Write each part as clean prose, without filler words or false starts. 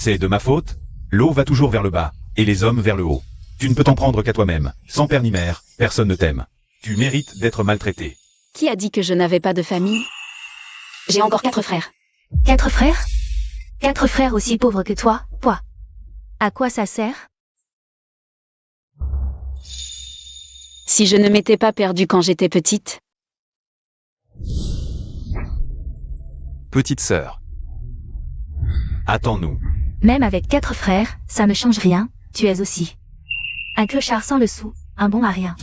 C'est de ma faute? L'eau va toujours vers le bas, et les hommes vers le haut. Tu ne peux t'en prendre qu'à toi-même. Sans père ni mère, personne ne t'aime. Tu mérites d'être maltraité. Qui a dit que je n'avais pas de famille? J'ai encore 4 frères. 4 frères? 4 frères aussi pauvres que toi, quoi? À quoi ça sert? Si je ne m'étais pas perdue quand j'étais petite. Petite sœur. Attends-nous. Même avec 4 frères, ça ne change rien, tu es aussi un clochard sans le sou, un bon à rien.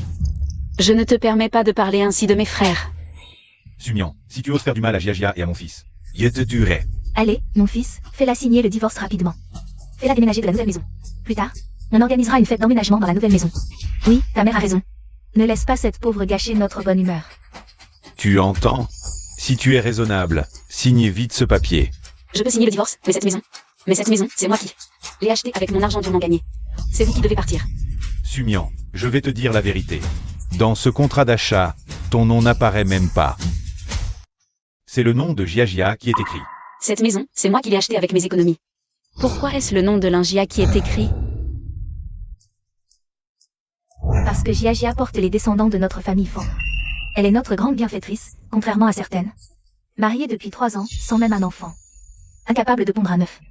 Je ne te permets pas de parler ainsi de mes frères. Sumian, si tu oses faire du mal à Giagia et à mon fils, je te tuerai. Allez, mon fils, fais-la signer le divorce rapidement. Fais-la déménager de la nouvelle maison. Plus tard, on organisera une fête d'emménagement dans la nouvelle maison. Oui, ta mère a raison. Ne laisse pas cette pauvre gâcher notre bonne humeur. Tu entends? Si tu es raisonnable, signe vite ce papier. Je peux signer le divorce, mais cette maison, c'est moi qui l'ai achetée avec mon argent durement gagné. C'est vous qui devez partir. Sumian, je vais te dire la vérité. Dans ce contrat d'achat, ton nom n'apparaît même pas. C'est le nom de Giagia qui est écrit. Cette maison, c'est moi qui l'ai achetée avec mes économies. Pourquoi est-ce le nom de l'Ingia qui est écrit? Parce que Giagia porte les descendants de notre famille Fan. Elle est notre grande bienfaitrice, contrairement à certaines. Mariée depuis 3 ans, sans même un enfant. Incapable de pondre un œuf.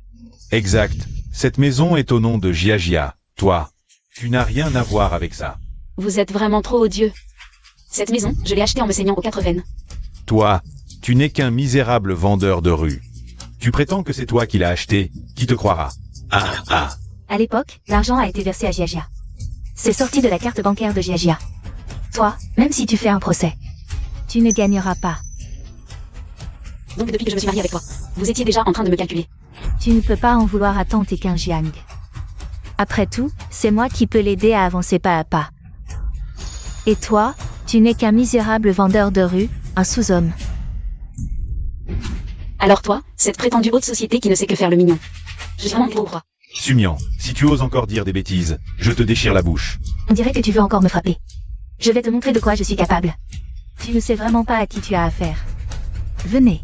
Exact. Cette maison est au nom de Giagia. Toi, tu n'as rien à voir avec ça. Vous êtes vraiment trop odieux. Cette maison, je l'ai achetée en me saignant aux 4 veines. Toi, tu n'es qu'un misérable vendeur de rue. Tu prétends que c'est toi qui l'as acheté, qui te croira? Ah ah. À l'époque, l'argent a été versé à Giagia. C'est sorti de la carte bancaire de Giagia. Toi, même si tu fais un procès, tu ne gagneras pas. Donc depuis que je me suis mariée avec toi, vous étiez déjà en train de me calculer. Tu ne peux pas en vouloir à tante Jiang. Après tout, c'est moi qui peux l'aider à avancer pas à pas. Et toi, tu n'es qu'un misérable vendeur de rue, un sous-homme. Alors toi, cette prétendue haute société qui ne sait que faire le mignon. Je suis vraiment trop roi. Sumian, si tu oses encore dire des bêtises, je te déchire la bouche. On dirait que tu veux encore me frapper. Je vais te montrer de quoi je suis capable. Tu ne sais vraiment pas à qui tu as affaire. Venez.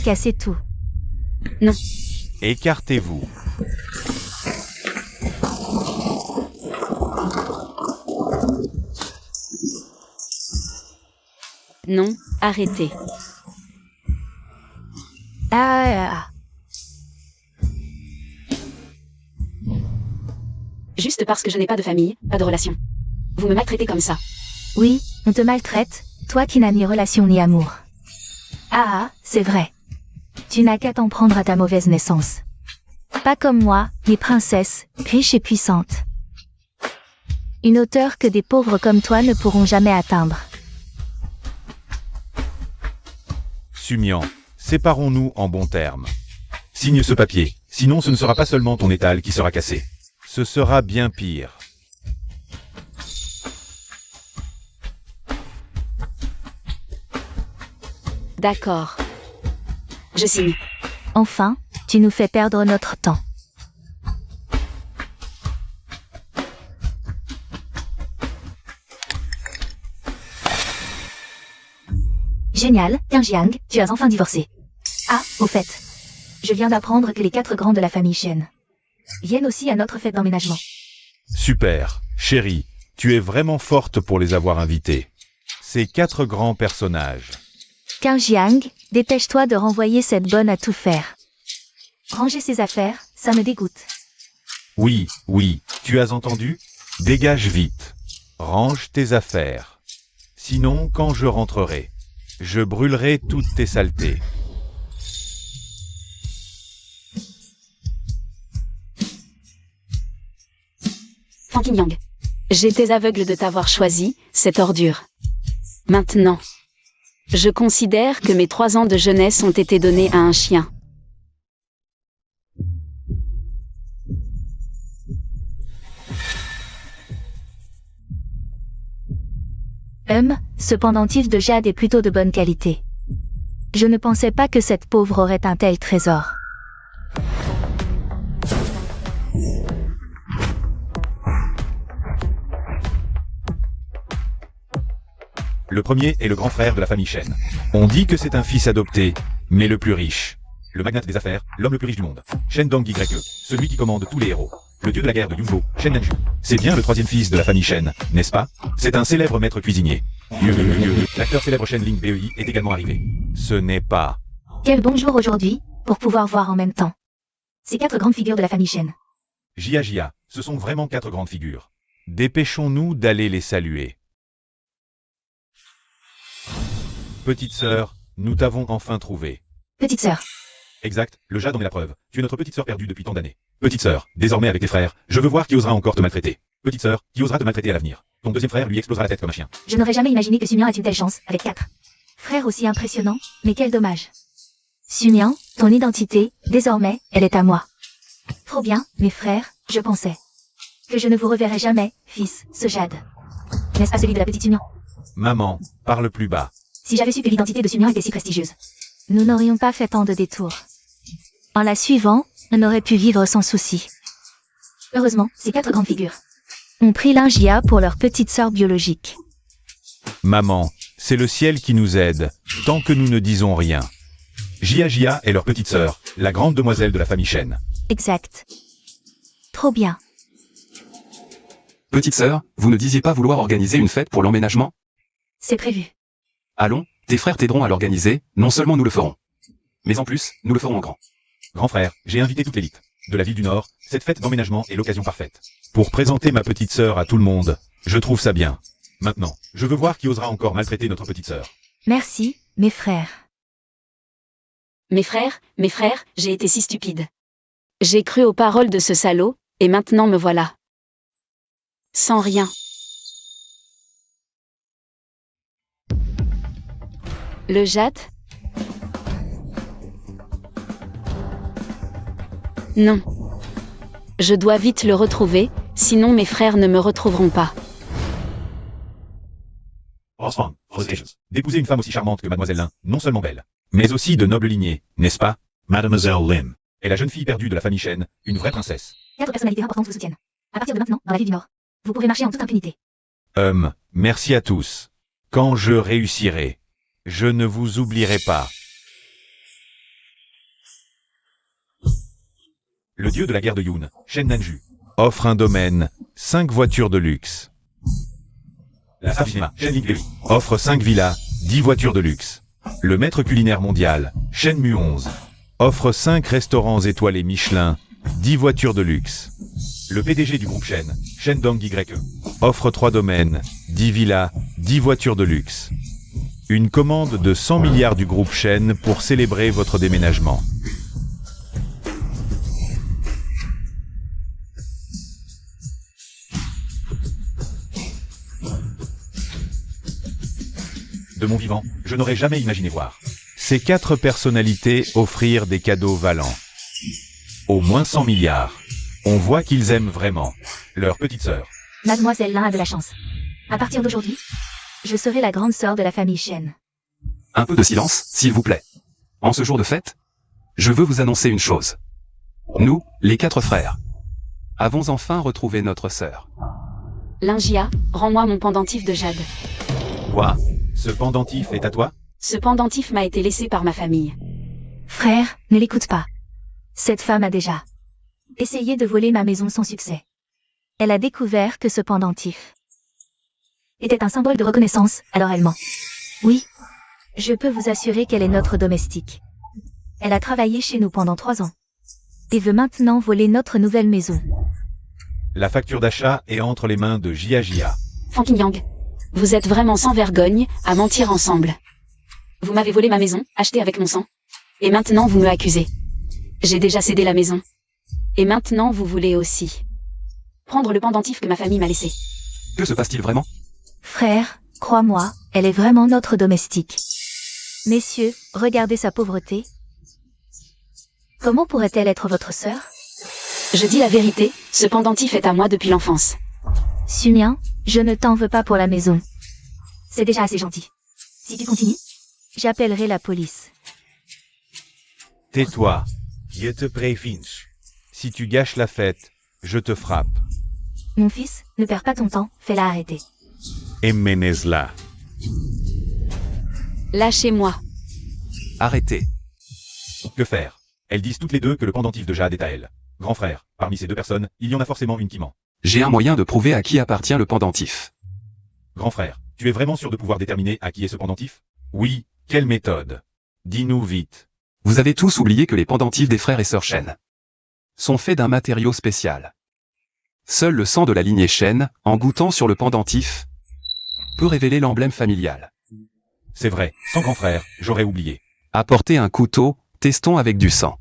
Cassez tout. Non. Écartez-vous. Non, arrêtez. Juste parce que je n'ai pas de famille, pas de relation. Vous me maltraitez comme ça. Oui, on te maltraite, toi qui n'as ni relation ni amour. C'est vrai. Tu n'as qu'à t'en prendre à ta mauvaise naissance. Pas comme moi, ni princesse, riche et puissante. Une hauteur que des pauvres comme toi ne pourront jamais atteindre. Sumian, séparons-nous en bons termes. Signe ce papier, sinon ce ne sera pas seulement ton étal qui sera cassé. Ce sera bien pire. D'accord. Je signe. Enfin, tu nous fais perdre notre temps. Génial, Jiang, tu as enfin divorcé. Ah, au fait. Je viens d'apprendre que les 4 grands de la famille Shen viennent aussi à notre fête d'emménagement. Super, chérie, tu es vraiment forte pour les avoir invités. Ces 4 grands personnages. Jiang, dépêche-toi de renvoyer cette bonne à tout faire. Ranger ses affaires, ça me dégoûte. Oui, tu as entendu? Dégage vite. Range tes affaires. Sinon, quand je rentrerai, je brûlerai toutes tes saletés. Fan Qingyang. J'étais aveugle de t'avoir choisi, cette ordure. Maintenant, je considère que mes 3 ans de jeunesse ont été donnés à un chien. Ce pendentif de jade est plutôt de bonne qualité. Je ne pensais pas que cette pauvre aurait un tel trésor. Le premier est le grand frère de la famille Shen. On dit que c'est un fils adopté, mais le plus riche. le magnate des affaires, l'homme le plus riche du monde. Shen Dong-Yue, celui qui commande tous les héros. Le dieu de la guerre de Yunbo, Shen Nanju. C'est bien le troisième fils de la famille Shen, n'est-ce pas? C'est un célèbre maître cuisinier. L'acteur célèbre Shen Ling Bei est également arrivé. Ce n'est pas... Quel bon jour aujourd'hui, pour pouvoir voir en même temps ces 4 grandes figures de la famille Shen. Jia, ce sont vraiment 4 grandes figures. Dépêchons-nous d'aller les saluer. Petite sœur, nous t'avons enfin trouvé. Petite sœur. Exact, le jade en est la preuve. Tu es notre petite sœur perdue depuis tant d'années. Petite sœur, désormais avec tes frères, je veux voir qui osera encore te maltraiter. Petite sœur, qui osera te maltraiter à l'avenir. Ton deuxième frère lui explosera la tête comme un chien. Je n'aurais jamais imaginé que Sumian ait une telle chance, avec 4 frères aussi impressionnants, mais quel dommage. Sumian, ton identité, désormais, elle est à moi. Trop bien, mes frères, je pensais que je ne vous reverrai jamais, fils, ce jade. N'est-ce pas celui de la petite Sumian? Maman, parle plus bas. Si j'avais su que l'identité de Sumian était si prestigieuse, nous n'aurions pas fait tant de détours. En la suivant, on aurait pu vivre sans souci. Heureusement, ces 4 grandes figures ont pris Lingia pour leur petite sœur biologique. Maman, c'est le ciel qui nous aide, tant que nous ne disons rien. Jia est leur petite sœur, la grande demoiselle de la famille Shen. Exact. Trop bien. Petite sœur, vous ne disiez pas vouloir organiser une fête pour l'emménagement? C'est prévu. Allons, tes frères t'aideront à l'organiser, non seulement nous le ferons, mais en plus, nous le ferons en grand. Grand frère, j'ai invité toute l'élite de la ville du Nord, cette fête d'emménagement est l'occasion parfaite. Pour présenter ma petite sœur à tout le monde, je trouve ça bien. Maintenant, je veux voir qui osera encore maltraiter notre petite sœur. Merci, mes frères. Mes frères, j'ai été si stupide. J'ai cru aux paroles de ce salaud, et maintenant me voilà. Sans rien. Le jade? Non. Je dois vite le retrouver, sinon mes frères ne me retrouveront pas. Osman, d'épouser une femme aussi charmante que Mademoiselle Lin, non seulement belle, mais aussi de noble lignée, n'est-ce pas? Mademoiselle Lin est la jeune fille perdue de la famille Shen, une vraie princesse. 4 personnalités importantes vous soutiennent. À partir de maintenant, dans la ville du Nord, vous pouvez marcher en toute impunité. Merci à tous. Quand je réussirai, je ne vous oublierai pas. Le dieu de la guerre de Yun, Shen Nanju, offre un domaine, 5 voitures de luxe. La Safima, Shen Ling Bei, offre 5 villas, 10 voitures de luxe. Le maître culinaire mondial, Shen Mu 11, offre 5 restaurants étoilés Michelin, 10 voitures de luxe. Le PDG du groupe Shen, Shen Dong-Yue, offre 3 domaines, 10 villas, 10 voitures de luxe. Une commande de 100 milliards du groupe Shen pour célébrer votre déménagement. De mon vivant, je n'aurais jamais imaginé voir ces 4 personnalités offrir des cadeaux valants. Au moins 100 milliards. On voit qu'ils aiment vraiment leur petite sœur. Mademoiselle Lin a de la chance. À partir d'aujourd'hui, je serai la grande sœur de la famille Shen. Un peu de silence, s'il vous plaît. En ce jour de fête, je veux vous annoncer une chose. Nous, les 4 frères, avons enfin retrouvé notre sœur. Lingia, rends-moi mon pendentif de jade. Quoi? Ce pendentif est à toi? Ce pendentif m'a été laissé par ma famille. Frère, ne l'écoute pas. Cette femme a déjà essayé de voler ma maison sans succès. Elle a découvert que ce pendentif était un symbole de reconnaissance, alors elle ment. Oui, je peux vous assurer qu'elle est notre domestique. Elle a travaillé chez nous pendant 3 ans et veut maintenant voler notre nouvelle maison. La facture d'achat est entre les mains de Jia. Fan Qingyang, vous êtes vraiment sans vergogne à mentir ensemble. Vous m'avez volé ma maison, achetée avec mon sang. Et maintenant vous me accusez. J'ai déjà cédé la maison. Et maintenant vous voulez aussi prendre le pendentif que ma famille m'a laissé. Que se passe-t-il vraiment? Frère, crois-moi, elle est vraiment notre domestique. Messieurs, regardez sa pauvreté. Comment pourrait-elle être votre sœur? Je dis la vérité, ce pendentif est à moi depuis l'enfance. Sumian, je ne t'en veux pas pour la maison. C'est déjà assez gentil. Si tu continues, j'appellerai la police. Tais-toi, je te préviens. Si tu gâches la fête, je te frappe. Mon fils, ne perds pas ton temps, fais-la arrêter. Emmenez-la. Lâchez-moi. Arrêtez. Que faire? Elles disent toutes les deux que le pendentif de Jade est à elles. Grand frère, parmi ces deux personnes, il y en a forcément une qui ment. J'ai un moyen de prouver à qui appartient le pendentif. Grand frère, tu es vraiment sûr de pouvoir déterminer à qui est ce pendentif? Oui, quelle méthode? Dis-nous vite. Vous avez tous oublié que les pendentifs des frères et sœurs Shen sont faits d'un matériau spécial. Seul le sang de la lignée Shen, en goûtant sur le pendentif, peut révéler l'emblème familial. C'est vrai, sans grand frère, j'aurais oublié. Apportez un couteau, testons avec du sang.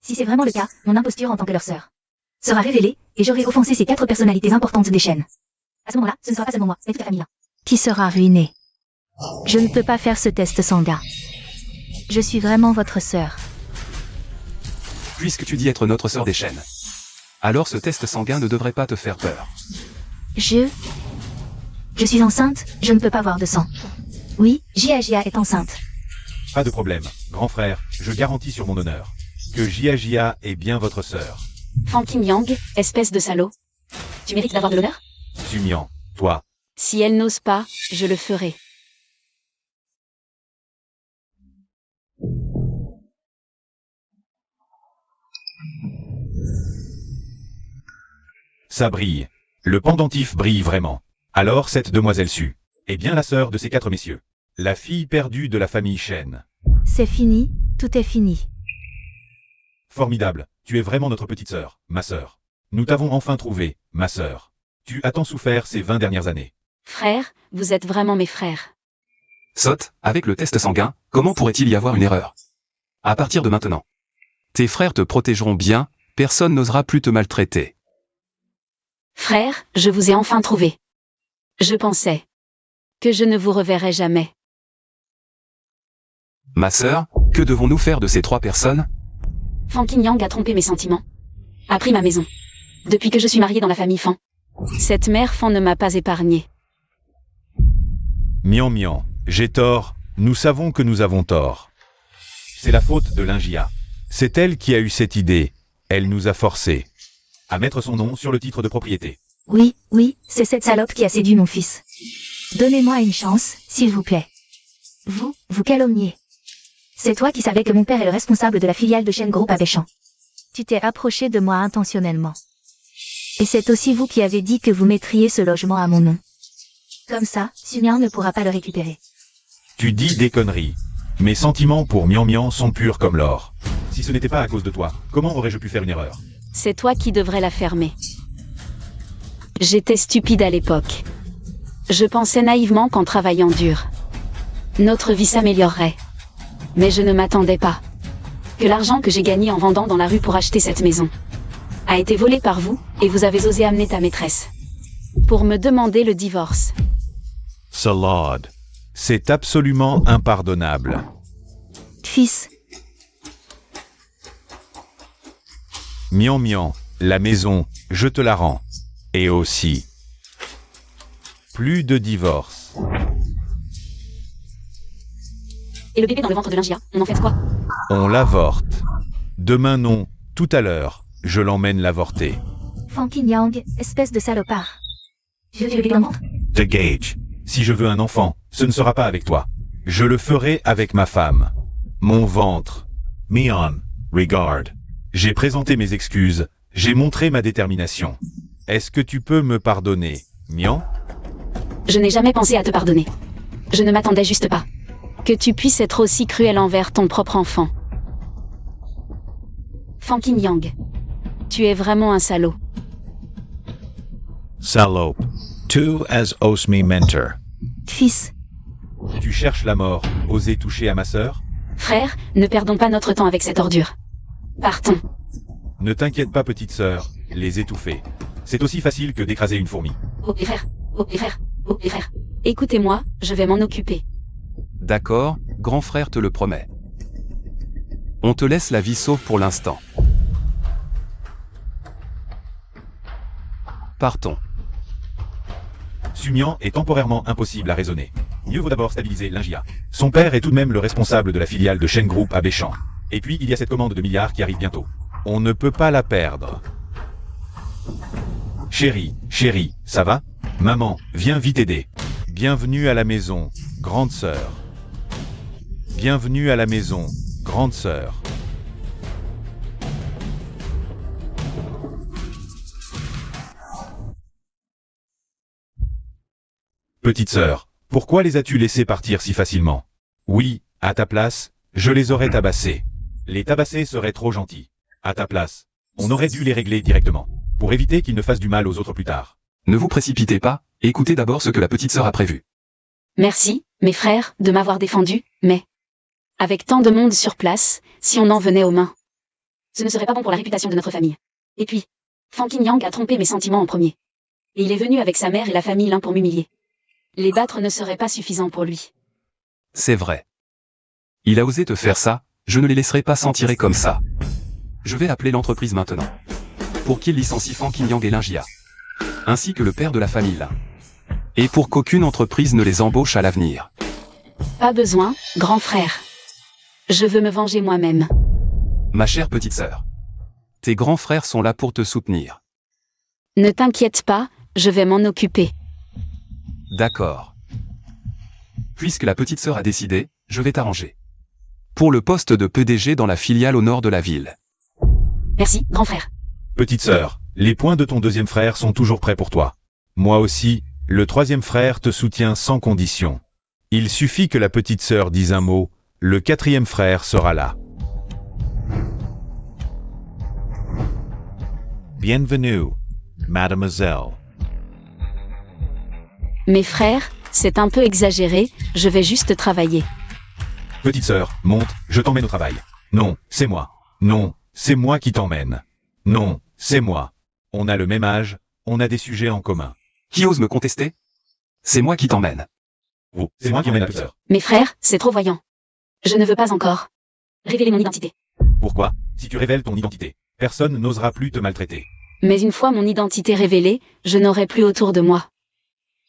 Si c'est vraiment le cas, mon imposture en tant que leur sœur sera révélée, et j'aurai offensé ces 4 personnalités importantes des chaînes. À ce moment-là, ce ne sera pas seulement moi, mais toute la famille là qui sera ruinée. Je ne peux pas faire ce test sanguin. Je suis vraiment votre sœur. Puisque tu dis être notre sœur des Shen, alors ce test sanguin ne devrait pas te faire peur. Je suis enceinte, je ne peux pas voir de sang. Oui, Jia est enceinte. Pas de problème, grand frère, je garantis sur mon honneur que Jia est bien votre sœur. Fan Qingyang, espèce de salaud. Tu mérites d'avoir de l'honneur? Sumian, toi. Si elle n'ose pas, je le ferai. Ça brille. Le pendentif brille vraiment. Alors cette demoiselle Su est bien la sœur de ces 4 messieurs. La fille perdue de la famille Shen. C'est fini, tout est fini. Formidable, tu es vraiment notre petite sœur, ma sœur. Nous t'avons enfin trouvé, ma sœur. Tu as tant souffert ces 20 dernières années. Frères, vous êtes vraiment mes frères. Sot, avec le test sanguin, comment pourrait-il y avoir une erreur? À partir de maintenant, tes frères te protégeront bien, personne n'osera plus te maltraiter. Frères, je vous ai enfin trouvé. Je pensais que je ne vous reverrai jamais. Ma sœur, que devons-nous faire de ces 3 personnes? Fan Qingyang a trompé mes sentiments. A pris ma maison. Depuis que je suis mariée dans la famille Fan. Cette mère Fan ne m'a pas épargnée. Mian, j'ai tort, nous savons que nous avons tort. C'est la faute de Lingia. C'est elle qui a eu cette idée. Elle nous a forcés à mettre son nom sur le titre de propriété. Oui, c'est cette salope qui a séduit mon fils. Donnez-moi une chance, s'il vous plaît. Vous calomniez. C'est toi qui savais que mon père est le responsable de la filiale de Shen Group à Béchamp. Tu t'es approché de moi intentionnellement. Et c'est aussi vous qui avez dit que vous mettriez ce logement à mon nom. Comme ça, Sumian ne pourra pas le récupérer. Tu dis des conneries. Mes sentiments pour Mian sont purs comme l'or. Si ce n'était pas à cause de toi, comment aurais-je pu faire une erreur? C'est toi qui devrais la fermer. J'étais stupide à l'époque. Je pensais naïvement qu'en travaillant dur, notre vie s'améliorerait. Mais je ne m'attendais pas que l'argent que j'ai gagné en vendant dans la rue pour acheter cette maison a été volé par vous, et vous avez osé amener ta maîtresse pour me demander le divorce. Salade. C'est absolument impardonnable. Fils, Mian, la maison, je te la rends. Et aussi, plus de divorce. Et le bébé dans le ventre de Lingia, on en fait quoi? On l'avorte. Demain non, tout à l'heure, je l'emmène l'avorter. Fan Qingyang, espèce de salopard. Je veux le bébé dans le ventre. The Gage. Si je veux un enfant, ce ne sera pas avec toi. Je le ferai avec ma femme. Mon ventre. Mian, regarde. J'ai présenté mes excuses, j'ai montré ma détermination. Est-ce que tu peux me pardonner, Mian? Je n'ai jamais pensé à te pardonner. Je ne m'attendais juste pas que tu puisses être aussi cruel envers ton propre enfant. Fan Qingyang, tu es vraiment un salaud. Salope. Tu as os me mentor. Fils, Tu cherches la mort, oser toucher à ma sœur? Frère, ne perdons pas notre temps avec cette ordure. Partons. Ne t'inquiète pas, petite sœur, les étouffer. C'est aussi facile que d'écraser une fourmi. Oh les frères, oh les frères, oh les frères. Écoutez-moi, je vais m'en occuper. D'accord, grand frère te le promet. On te laisse la vie sauve pour l'instant. Partons. Sumian est temporairement impossible à raisonner. Mieux vaut d'abord stabiliser Lingia. Son père est tout de même le responsable de la filiale de Shen Group à Béchamp. Et puis il y a cette commande de milliards qui arrive bientôt. On ne peut pas la perdre. Chérie, ça va? Maman, viens vite aider. Bienvenue à la maison, grande sœur. Bienvenue à la maison, grande sœur. Petite sœur, pourquoi les as-tu laissés partir si facilement? Oui, à ta place, je les aurais tabassés. Les tabasser serait trop gentil. À ta place, on aurait dû les régler directement, pour éviter qu'ils ne fassent du mal aux autres plus tard. Ne vous précipitez pas, écoutez d'abord ce que la petite sœur a prévu. Merci, mes frères, de m'avoir défendu, mais... avec tant de monde sur place, si on en venait aux mains. Ce ne serait pas bon pour la réputation de notre famille. Et puis, Fan Qingyang a trompé mes sentiments en premier. Et il est venu avec sa mère et la famille Lin pour m'humilier. Les battre ne serait pas suffisant pour lui. C'est vrai. Il a osé te faire ça, je ne les laisserai pas s'en tirer comme ça. Je vais appeler l'entreprise maintenant. Pour qu'il licencie Fan Qingyang et Lin Jia. Ainsi que le père de la famille Lin. Et pour qu'aucune entreprise ne les embauche à l'avenir. Pas besoin, grand frère. Je veux me venger moi-même. Ma chère petite sœur. Tes grands frères sont là pour te soutenir. Ne t'inquiète pas, je vais m'en occuper. D'accord. Puisque la petite sœur a décidé, je vais t'arranger. Pour le poste de PDG dans la filiale au nord de la ville. Merci, grand frère. Petite sœur, les points de ton deuxième frère sont toujours prêts pour toi. Moi aussi, le troisième frère te soutient sans condition. Il suffit que la petite sœur dise un mot, le quatrième frère sera là. Bienvenue, mademoiselle. Mes frères, c'est un peu exagéré, je vais juste travailler. Petite sœur, monte, je t'emmène au travail. Non, c'est moi. Non, c'est moi qui t'emmène. Non, c'est moi. On a le même âge, on a des sujets en commun. Qui ose me contester? C'est moi qui t'emmène. Oh, c'est moi qui emmène la petite sœur. Mes frères, c'est trop voyant. Je ne veux pas encore révéler mon identité. Pourquoi? Si tu révèles ton identité, personne n'osera plus te maltraiter. Mais une fois mon identité révélée, je n'aurai plus autour de moi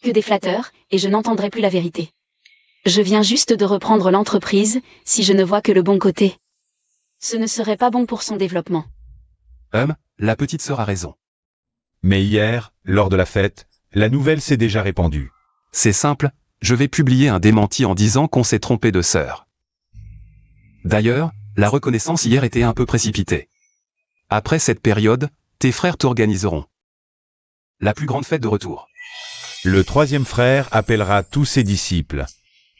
que des flatteurs, et je n'entendrai plus la vérité. Je viens juste de reprendre l'entreprise, si je ne vois que le bon côté. Ce ne serait pas bon pour son développement. La petite sœur a raison. Mais hier, lors de la fête, la nouvelle s'est déjà répandue. C'est simple, je vais publier un démenti en disant qu'on s'est trompé de sœur. D'ailleurs, la reconnaissance hier était un peu précipitée. Après cette période, tes frères t'organiseront la plus grande fête de retour. Le troisième frère appellera tous ses disciples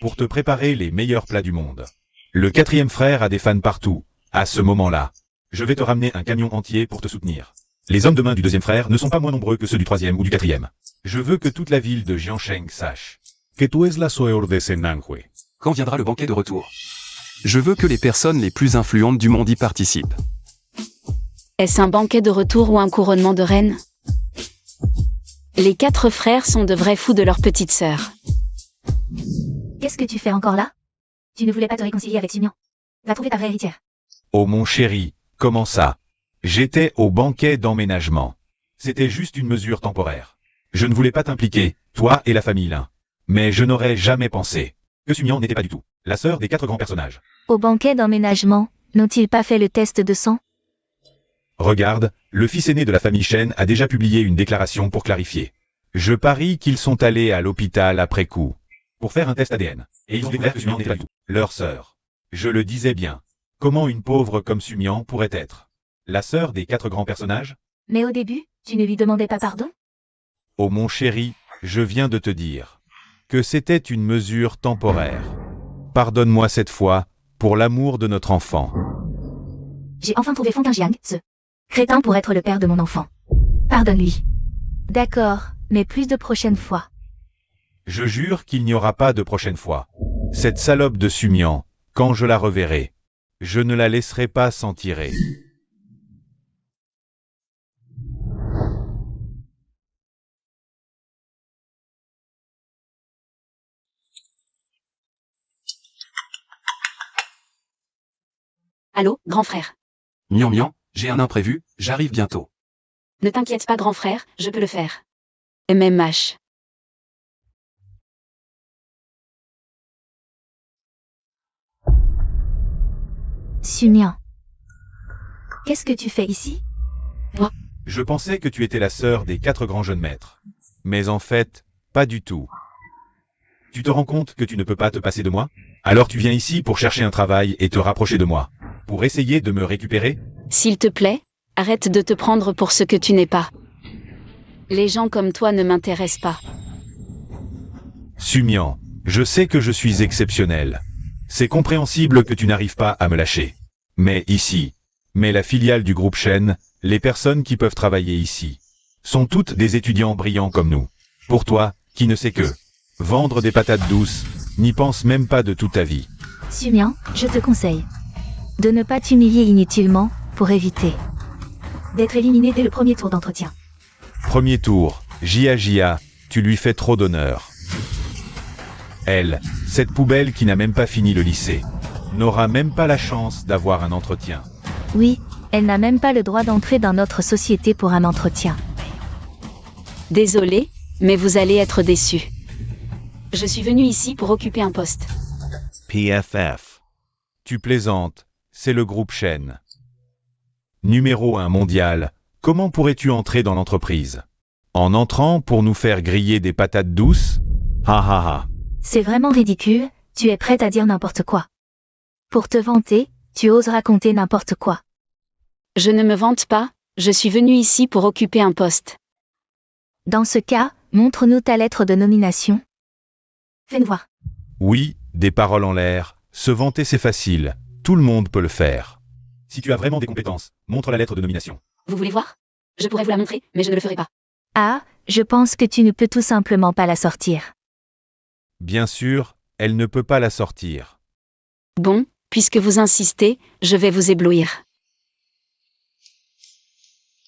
pour te préparer les meilleurs plats du monde. Le quatrième frère a des fans partout. À ce moment-là, je vais te ramener un camion entier pour te soutenir. Les hommes de main du deuxième frère ne sont pas moins nombreux que ceux du troisième ou du quatrième. Je veux que toute la ville de Jiansheng sache que tu es la sœur de Senanhui. Quand viendra le banquet de retour? Je veux que les personnes les plus influentes du monde y participent. Est-ce un banquet de retour ou un couronnement de reine? Les 4 frères sont de vrais fous de leur petite sœur. Qu'est-ce que tu fais encore là? Tu ne voulais pas te réconcilier avec Simian. Va trouver ta vraie héritière. Oh mon chéri, comment ça? J'étais au banquet d'emménagement. C'était juste une mesure temporaire. Je ne voulais pas t'impliquer, toi et la famille Lin. Mais je n'aurais jamais pensé que Sumian n'était pas du tout la sœur des 4 grands personnages. Au banquet d'emménagement, n'ont-ils pas fait le test de sang? Regarde, le fils aîné de la famille Shen a déjà publié une déclaration pour clarifier. Je parie qu'ils sont allés à l'hôpital après coup pour faire un test ADN. Et ils ont découvert que Sumian n'était pas du tout leur sœur. Je le disais bien. Comment une pauvre comme Sumian pourrait être la sœur des 4 grands personnages? Mais au début, tu ne lui demandais pas pardon? Oh mon chéri, je viens de te dire que c'était une mesure temporaire. Pardonne-moi cette fois, pour l'amour de notre enfant. J'ai enfin trouvé Fan Qingyang, ce crétin pour être le père de mon enfant. Pardonne-lui. D'accord, mais plus de prochaine fois. Je jure qu'il n'y aura pas de prochaine fois. Cette salope de Sumian, quand je la reverrai, je ne la laisserai pas s'en tirer. Allô, grand frère. Mian Mian, j'ai un imprévu, j'arrive bientôt. Ne t'inquiète pas, grand frère, je peux le faire. MMH. Sumian. Qu'est-ce que tu fais ici? Je pensais que tu étais la sœur des 4 grands jeunes maîtres. Mais en fait, pas du tout. Tu te rends compte que tu ne peux pas te passer de moi? Alors tu viens ici pour chercher un travail et te rapprocher de moi. Pour essayer de me récupérer? S'il te plaît, arrête de te prendre pour ce que tu n'es pas. Les gens comme toi ne m'intéressent pas. Sumian, je sais que je suis exceptionnel. C'est compréhensible que tu n'arrives pas à me lâcher. Mais ici, la filiale du groupe Shen, les personnes qui peuvent travailler ici, sont toutes des étudiants brillants comme nous. Pour toi, qui ne sais que vendre des patates douces, n'y pense même pas de toute ta vie. Sumian, je te conseille de ne pas t'humilier inutilement, pour éviter d'être éliminé dès le premier tour d'entretien. Premier tour, Jia, tu lui fais trop d'honneur. Elle, cette poubelle qui n'a même pas fini le lycée, n'aura même pas la chance d'avoir un entretien. Oui, elle n'a même pas le droit d'entrer dans notre société pour un entretien. Désolé, mais vous allez être déçus. Je suis venu ici pour occuper un poste. PFF. Tu plaisantes, c'est le groupe Shen. Numéro 1 mondial, comment pourrais-tu entrer dans l'entreprise? En entrant pour nous faire griller des patates douces? Ha ha ha. C'est vraiment ridicule, tu es prête à dire n'importe quoi. Pour te vanter, tu oses raconter n'importe quoi. Je ne me vante pas, je suis venu ici pour occuper un poste. Dans ce cas, montre-nous ta lettre de nomination. Fais-nous voir. Oui, des paroles en l'air, se vanter c'est facile, tout le monde peut le faire. Si tu as vraiment des compétences, montre la lettre de nomination. Vous voulez voir? Je pourrais vous la montrer, mais je ne le ferai pas. Ah, je pense que tu ne peux tout simplement pas la sortir. Bien sûr, elle ne peut pas la sortir. Bon, puisque vous insistez, je vais vous éblouir.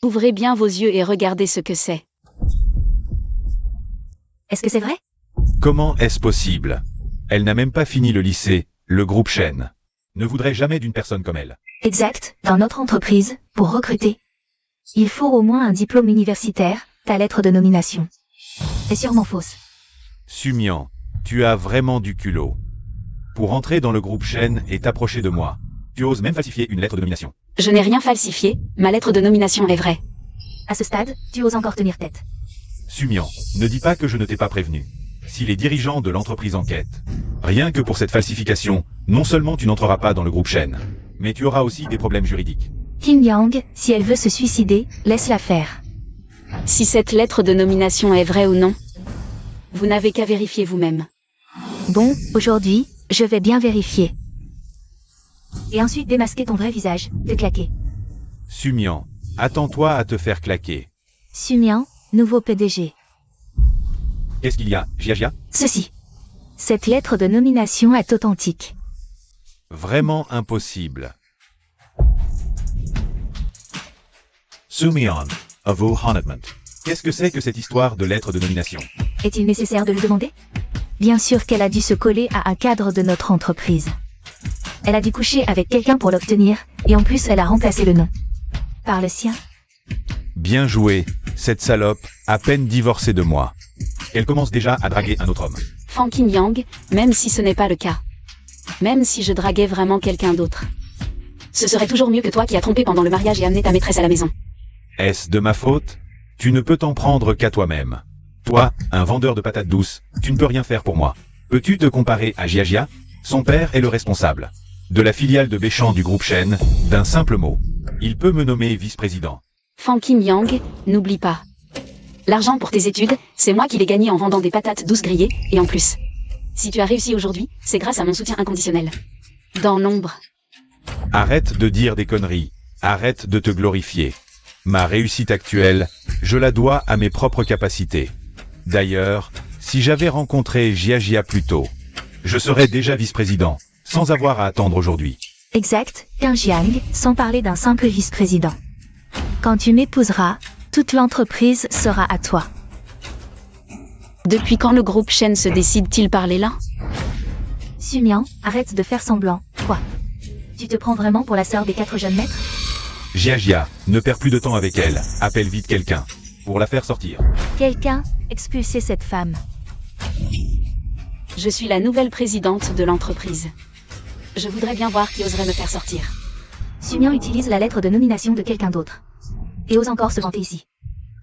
Ouvrez bien vos yeux et regardez ce que c'est. Est-ce que c'est vrai? Comment est-ce possible? Elle n'a même pas fini le lycée, le groupe Shen ne voudrait jamais d'une personne comme elle. Exact, dans notre entreprise, pour recruter, il faut au moins un diplôme universitaire, ta lettre de nomination. C'est sûrement fausse. Sumian, tu as vraiment du culot. Pour entrer dans le groupe Shen et t'approcher de moi, tu oses même falsifier une lettre de nomination. Je n'ai rien falsifié, ma lettre de nomination est vraie. À ce stade, tu oses encore tenir tête. Sumian, ne dis pas que je ne t'ai pas prévenu. Si les dirigeants de l'entreprise enquêtent, rien que pour cette falsification, non seulement tu n'entreras pas dans le groupe Shen, mais tu auras aussi des problèmes juridiques. Qin Yang, si elle veut se suicider, laisse-la faire. Si cette lettre de nomination est vraie ou non, vous n'avez qu'à vérifier vous-même. Bon, aujourd'hui, je vais bien vérifier. Et ensuite démasquer ton vrai visage, te claquer. Sumian, attends-toi à te faire claquer. Sumian, nouveau PDG. Qu'est-ce qu'il y a, Jia? Ceci. Cette lettre de nomination est authentique. Vraiment impossible. Sumian, Avu Hanatment. Qu'est-ce que c'est que cette histoire de lettre de nomination? Est-il nécessaire de le demander? Bien sûr qu'elle a dû se coller à un cadre de notre entreprise. Elle a dû coucher avec quelqu'un pour l'obtenir, et en plus elle a remplacé le nom par le sien. Bien joué, cette salope, à peine divorcée de moi. Elle commence déjà à draguer un autre homme. Fan Qin Yang, même si ce n'est pas le cas. Même si je draguais vraiment quelqu'un d'autre. Ce serait toujours mieux que toi qui as trompé pendant le mariage et amené ta maîtresse à la maison. Est-ce de ma faute? Tu ne peux t'en prendre qu'à toi-même. Toi, un vendeur de patates douces, tu ne peux rien faire pour moi. Peux-tu te comparer à Jia? Son père est le responsable de la filiale de Béchamp du groupe Shen, d'un simple mot. Il peut me nommer vice-président. Fan Qin Yang, n'oublie pas. L'argent pour tes études, c'est moi qui l'ai gagné en vendant des patates douces grillées, et en plus. Si tu as réussi aujourd'hui, c'est grâce à mon soutien inconditionnel. Dans l'ombre. Arrête de dire des conneries. Arrête de te glorifier. Ma réussite actuelle, je la dois à mes propres capacités. D'ailleurs, si j'avais rencontré Jia plus tôt, je serais déjà vice-président, sans avoir à attendre aujourd'hui. Exact, Qin Jiang, sans parler d'un simple vice-président. Quand tu m'épouseras, toute l'entreprise sera à toi. Depuis quand le groupe Shen se décide-t-il parler là? Sumian, arrête de faire semblant. Quoi? Tu te prends vraiment pour la sœur des 4 jeunes maîtres? Jia, ne perds plus de temps avec elle, appelle vite quelqu'un, pour la faire sortir. Quelqu'un, expulsez cette femme. Je suis la nouvelle présidente de l'entreprise. Je voudrais bien voir qui oserait me faire sortir. Sumian utilise la lettre de nomination de quelqu'un d'autre. Et ose encore se vanter ici.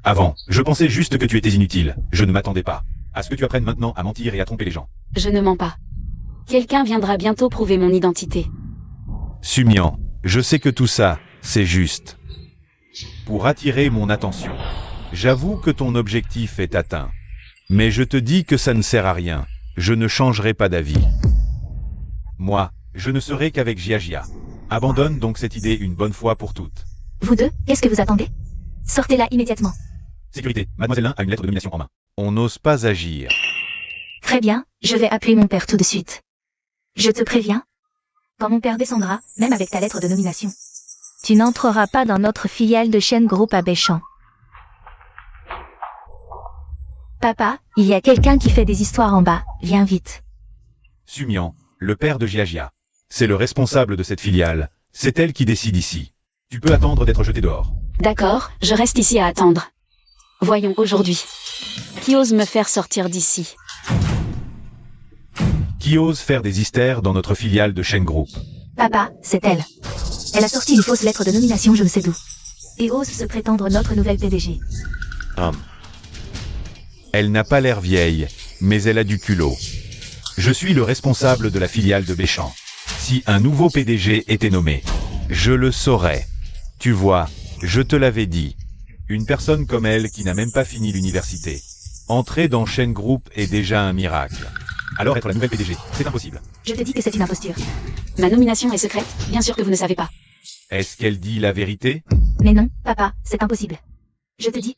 Avant, je pensais juste que tu étais inutile, je ne m'attendais pas À ce que tu apprennes maintenant à mentir et à tromper les gens. Je ne mens pas. Quelqu'un viendra bientôt prouver mon identité. Sumian, je sais que tout ça, c'est juste. Pour attirer mon attention. J'avoue que ton objectif est atteint. Mais je te dis que ça ne sert à rien. Je ne changerai pas d'avis. Moi, je ne serai qu'avec Jia. Abandonne donc cette idée une bonne fois pour toutes. Vous deux, qu'est-ce que vous attendez? Sortez-la immédiatement. Sécurité, Mademoiselle Lin a une lettre de nomination en main. On n'ose pas agir. Très bien, je vais appeler mon père tout de suite. Je te préviens. Quand mon père descendra, même avec ta lettre de nomination, tu n'entreras pas dans notre filiale de Shen Group à Béchamp. Papa, il y a quelqu'un qui fait des histoires en bas, viens vite. Sumian, le père de Jia. C'est le responsable de cette filiale. C'est elle qui décide ici. Tu peux attendre d'être jeté dehors. D'accord, je reste ici à attendre. Voyons aujourd'hui. Qui ose me faire sortir d'ici? Qui ose faire des hystères dans notre filiale de Shen Group? Papa, c'est elle. Elle a sorti une fausse lettre de nomination je ne sais d'où. Et ose se prétendre notre nouvelle PDG. Elle n'a pas l'air vieille, mais elle a du culot. Je suis le responsable de la filiale de Béchamp. Si un nouveau PDG était nommé, je le saurais. Tu vois, je te l'avais dit. Une personne comme elle qui n'a même pas fini l'université. Entrer dans Shen Group est déjà un miracle. Alors être la nouvelle PDG, c'est impossible. Je te dis que c'est une imposture. Ma nomination est secrète, bien sûr que vous ne savez pas. Est-ce qu'elle dit la vérité? Mais non, papa, c'est impossible. Je te dis,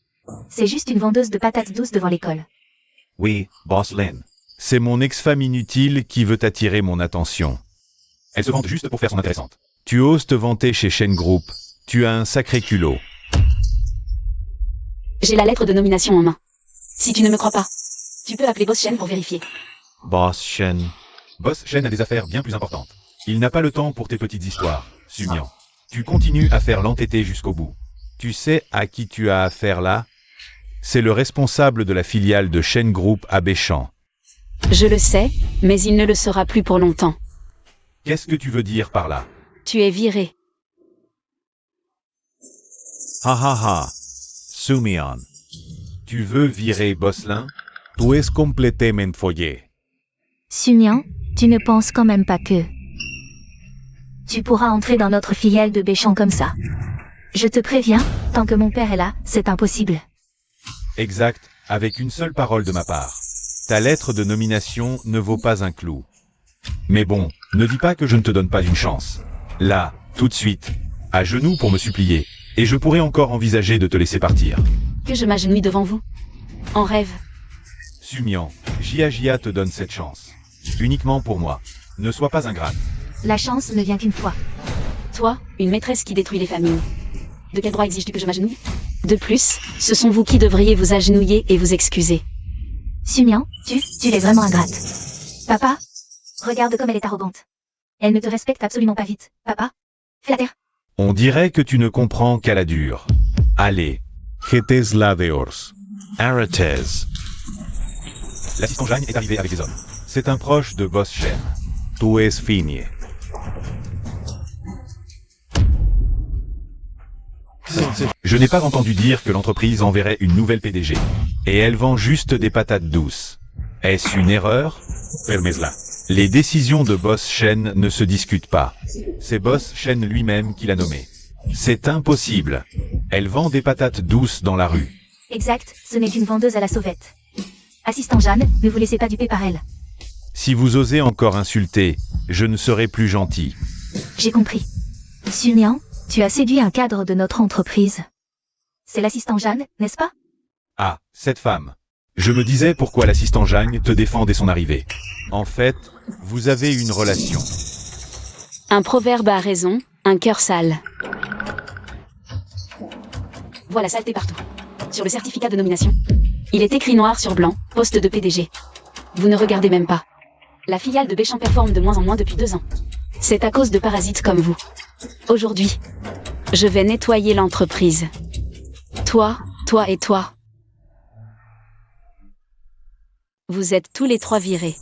c'est juste une vendeuse de patates douces devant l'école. Oui, Boss Lin. C'est mon ex-femme inutile qui veut attirer mon attention. Elle se vante juste pour faire son intéressante. Tu oses te vanter chez Shen Group. Tu as un sacré culot. J'ai la lettre de nomination en main. Si tu ne me crois pas, tu peux appeler Boss Shen pour vérifier. Boss Shen. Boss Shen a des affaires bien plus importantes. Il n'a pas le temps pour tes petites histoires, Sumian. Tu continues à faire l'entêté jusqu'au bout. Tu sais à qui tu as affaire là? C'est le responsable de la filiale de Shen Group à Béchamp. Je le sais, mais il ne le sera plus pour longtemps. Qu'est-ce que tu veux dire par là? Tu es viré. Ha ha ha. Sumian. Tu veux virer Bosselin? Tu es complètement follé. Sumian, tu ne penses quand même pas que tu pourras entrer dans notre filiale de Béchamp comme ça. Je te préviens, tant que mon père est là, c'est impossible. Exact, avec une seule parole de ma part. Ta lettre de nomination ne vaut pas un clou. Mais bon, ne dis pas que je ne te donne pas une chance. Là, tout de suite, à genoux pour me supplier, et je pourrais encore envisager de te laisser partir. Que je m'agenouille devant vous? En rêve. Sumian, Jia te donne cette chance. Uniquement pour moi. Ne sois pas ingrate. La chance ne vient qu'une fois. Toi, une maîtresse qui détruit les familles. De quel droit exiges-tu que je m'agenouille? De plus, ce sont vous qui devriez vous agenouiller et vous excuser. Sumian, tu es vraiment ingrate. Papa, regarde comme elle est arrogante. Elle ne te respecte absolument pas vite. Papa, fais la terre. On dirait que tu ne comprends qu'à la dure. Allez. Jetes ladeors. Arates. L'assistant Jagne est arrivé avec des hommes. C'est un proche de Boss Shen. Tu es fini. Je n'ai pas entendu dire que l'entreprise enverrait une nouvelle PDG. Et elle vend juste des patates douces. Est-ce une erreur? Fermez-la. Les décisions de Boss Shen ne se discutent pas. C'est Boss Shen lui-même qui l'a nommée. C'est impossible. Elle vend des patates douces dans la rue. Exact, ce n'est qu'une vendeuse à la sauvette. Assistant Jeanne, ne vous laissez pas duper par elle. Si vous osez encore insulter, je ne serai plus gentil. J'ai compris. Sumian, tu as séduit un cadre de notre entreprise. C'est l'assistant Jeanne, n'est-ce pas? Ah, cette femme. Je me disais pourquoi l'assistant Jagne te défend dès son arrivée. En fait, vous avez une relation. Un proverbe a raison, un cœur sale. Voilà saleté partout. Sur le certificat de nomination, il est écrit noir sur blanc, poste de PDG. Vous ne regardez même pas. La filiale de Béchamp performe de moins en moins depuis 2 ans. C'est à cause de parasites comme vous. Aujourd'hui, je vais nettoyer l'entreprise. Toi et toi. Vous êtes tous les 3 virés.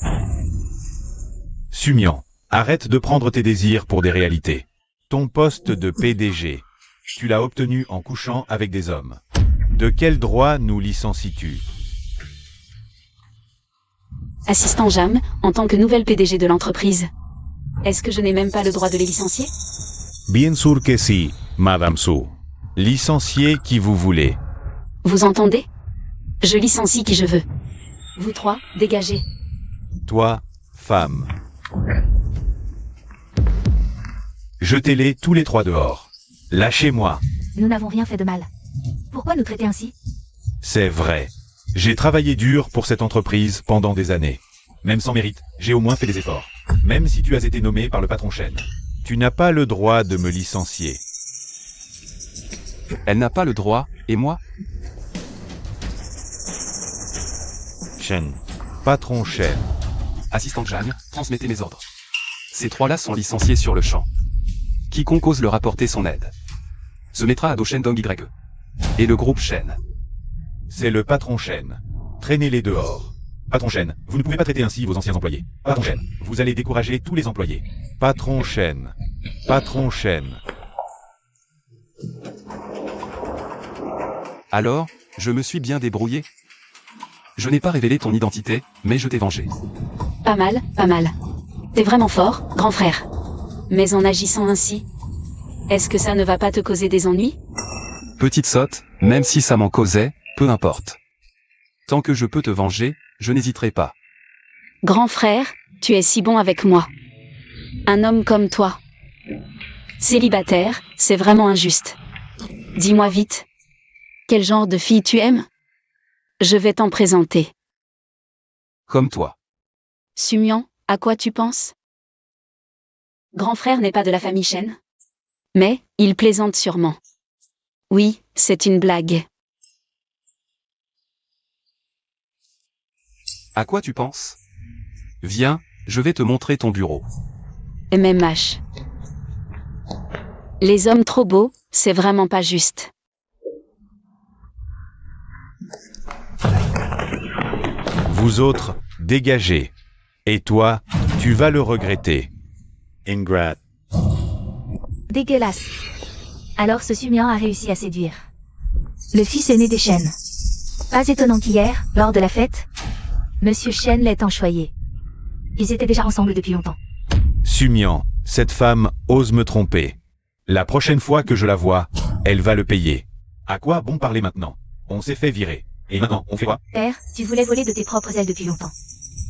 Sumian, arrête de prendre tes désirs pour des réalités. Ton poste de PDG, tu l'as obtenu en couchant avec des hommes. De quel droit nous licencies-tu? Assistant Jam, en tant que nouvelle PDG de l'entreprise. Est-ce que je n'ai même pas le droit de les licencier? Bien sûr que si, Madame Su. Licenciez qui vous voulez. Vous entendez? Je licencie qui je veux. Vous trois, dégagez. Toi, femme. Jetez-les tous les trois dehors. Lâchez-moi. Nous n'avons rien fait de mal. Pourquoi nous traiter ainsi? C'est vrai. J'ai travaillé dur pour cette entreprise pendant des années. Même sans mérite, j'ai au moins fait des efforts. Même si tu as été nommé par le patron Shen. Tu n'as pas le droit de me licencier. Elle n'a pas le droit, et moi? Shen. Patron Shen. Assistant Jeanne, transmettez mes ordres. Ces trois-là sont licenciés sur le champ. Quiconque ose leur apporter son aide se mettra à dos Shen Dong YE. Et le groupe Shen. C'est le patron Shen. Traînez-les dehors. Patron Shen, vous ne pouvez pas traiter ainsi vos anciens employés. Patron Shen, vous allez décourager tous les employés. Patron Shen. Patron Shen. Alors, je me suis bien débrouillé. Je n'ai pas révélé ton identité, mais je t'ai vengé. Pas mal, pas mal. T'es vraiment fort, grand frère. Mais en agissant ainsi, est-ce que ça ne va pas te causer des ennuis? Petite sotte, même si ça m'en causait, peu importe. Tant que je peux te venger, je n'hésiterai pas. Grand frère, tu es si bon avec moi. Un homme comme toi. Célibataire, c'est vraiment injuste. Dis-moi vite. Quel genre de fille tu aimes? Je vais t'en présenter. Comme toi. Sumian, à quoi tu penses? Grand frère n'est pas de la famille Shen. Mais, il plaisante sûrement. Oui, c'est une blague. À quoi tu penses? Viens, je vais te montrer ton bureau. MMH. Les hommes trop beaux, c'est vraiment pas juste. Vous autres, dégagez. Et toi, tu vas le regretter. Ingrat. Dégueulasse. Alors ce Sumian a réussi à séduire le fils aîné des Shen. Pas étonnant qu'hier, lors de la fête, Monsieur Shen l'ait enchoyé. Ils étaient déjà ensemble depuis longtemps. Sumian, cette femme ose me tromper. La prochaine fois que je la vois, elle va le payer. À quoi bon parler maintenant? On s'est fait virer. Et maintenant, on fait quoi? Père, tu voulais voler de tes propres ailes depuis longtemps.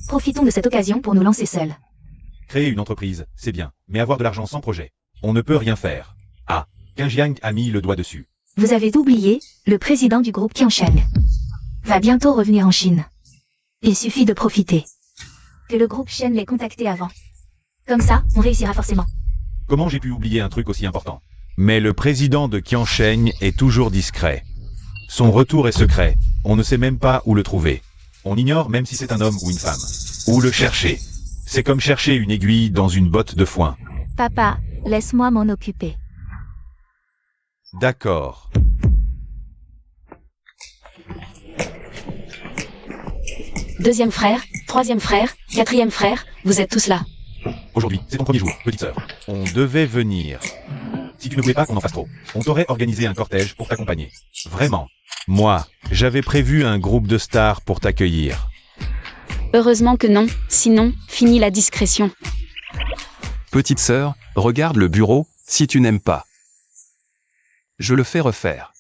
Profitons de cette occasion pour nous lancer seuls. Créer une entreprise, c'est bien, mais avoir de l'argent sans projet, on ne peut rien faire. Ah, Qingjiang a mis le doigt dessus. Vous avez oublié, le président du groupe Qiansheng va bientôt revenir en Chine. Il suffit de profiter que le groupe Shen l'ait contacté avant. Comme ça, on réussira forcément. Comment j'ai pu oublier un truc aussi important? Mais le président de Qiansheng est toujours discret. Son retour est secret, on ne sait même pas où le trouver. On ignore même si c'est un homme ou une femme. Où le chercher? C'est comme chercher une aiguille dans une botte de foin. Papa, laisse-moi m'en occuper. D'accord. Deuxième frère, troisième frère, quatrième frère, vous êtes tous là. Aujourd'hui, c'est ton premier jour, petite sœur. On devait venir. Si tu ne voulais pas qu'on en fasse trop, on t'aurait organisé un cortège pour t'accompagner. Vraiment. Moi, j'avais prévu un groupe de stars pour t'accueillir. Heureusement que non, sinon, fini la discrétion. Petite sœur, regarde le bureau, si tu n'aimes pas. Je le fais refaire.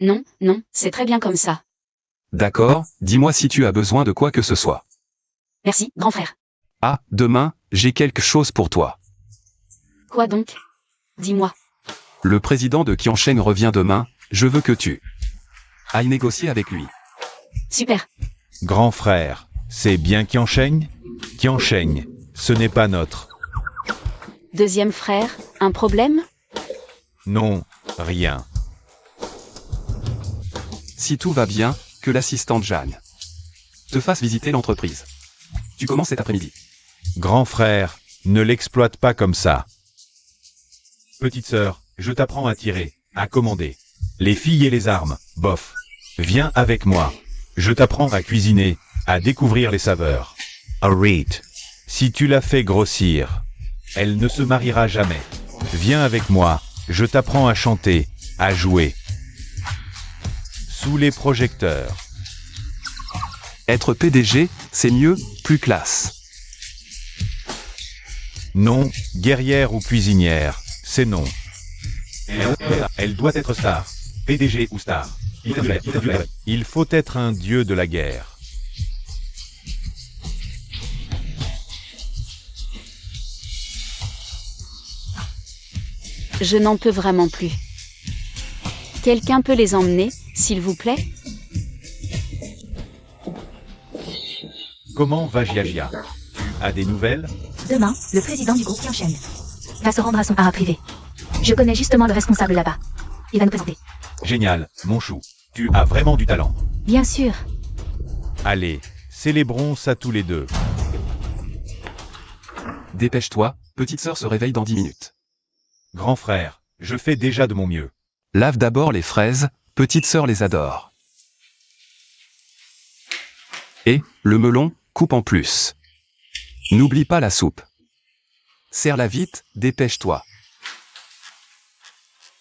Non, non, c'est très bien comme ça. D'accord, dis-moi si tu as besoin de quoi que ce soit. Merci, grand frère. Ah, demain, j'ai quelque chose pour toi. Quoi donc? Dis-moi. Le président de Qiansheng revient demain, je veux que tu ailles négocier avec lui. Super. Grand frère, c'est bien Qiansheng? Qiansheng, ce n'est pas notre. Deuxième frère, un problème? Non, rien. Si tout va bien, que l'assistante Jeanne te fasse visiter l'entreprise. Tu commences cet après-midi. Grand frère, ne l'exploite pas comme ça. Petite sœur, je t'apprends à tirer, à commander. Les filles et les armes, bof. Viens avec moi. Je t'apprends à cuisiner, à découvrir les saveurs. Arrête. Si tu la fais grossir, elle ne se mariera jamais. Viens avec moi, je t'apprends à chanter, à jouer. Sous les projecteurs. Être PDG, c'est mieux, plus classe. Non, guerrière ou cuisinière, c'est non. Elle doit être star. PDG ou star. Il faut être un dieu de la guerre. Je n'en peux vraiment plus. Quelqu'un peut les emmener, s'il vous plaît? Comment va Gia? Tu as des nouvelles? Demain, le président du groupe Qiansheng va se rendre à son haras privé. Je connais justement le responsable là-bas. Il va nous présenter. Génial, mon chou. Tu as vraiment du talent. Bien sûr. Allez, célébrons ça tous les deux. Dépêche-toi, petite sœur se réveille dans 10 minutes. Grand frère, je fais déjà de mon mieux. Lave d'abord les fraises, petite sœur les adore. Et, le melon, coupe en plus. N'oublie pas la soupe. Serre-la vite, dépêche-toi.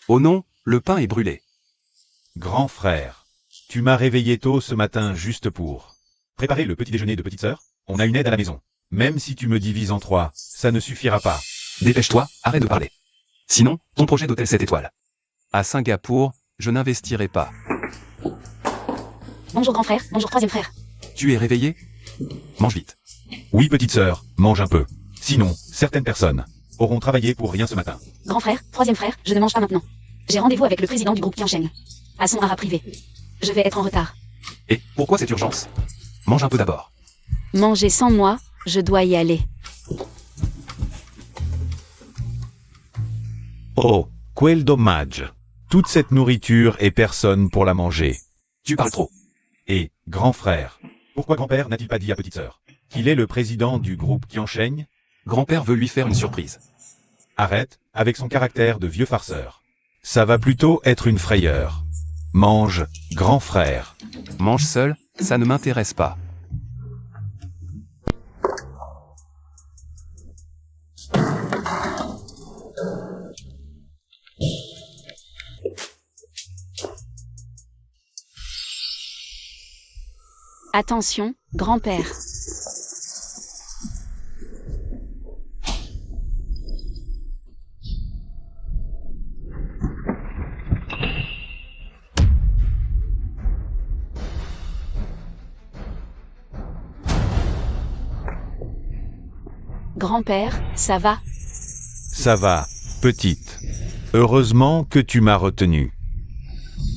Oh non, le pain est brûlé. Grand frère, tu m'as réveillé tôt ce matin juste pour préparer le petit déjeuner de petite sœur. On a une aide à la maison. Même si tu me divises en 3, ça ne suffira pas. Dépêche-toi, arrête de parler. Sinon, ton projet d'hôtel 7 étoiles. À Singapour, je n'investirai pas. Bonjour grand frère, bonjour troisième frère. Tu es réveillé? Mange vite. Oui petite sœur, mange un peu. Sinon, certaines personnes auront travaillé pour rien ce matin. Grand frère, troisième frère, je ne mange pas maintenant. J'ai rendez-vous avec le président du groupe Qiansheng. À son haras privé. Je vais être en retard. Et pourquoi cette urgence? Mange un peu d'abord. Manger sans moi, je dois y aller. Oh, quel dommage. Toute cette nourriture et personne pour la manger. Tu parles trop. Et, grand frère, pourquoi grand-père n'a-t-il pas dit à petite sœur qu'il est le président du groupe Qiansheng? Grand-père veut lui faire une surprise. Arrête, avec son caractère de vieux farceur. Ça va plutôt être une frayeur. Mange, grand frère. Mange seul, ça ne m'intéresse pas. Attention, grand-père. Grand-père, ça va? Ça va, petite. Heureusement que tu m'as retenu.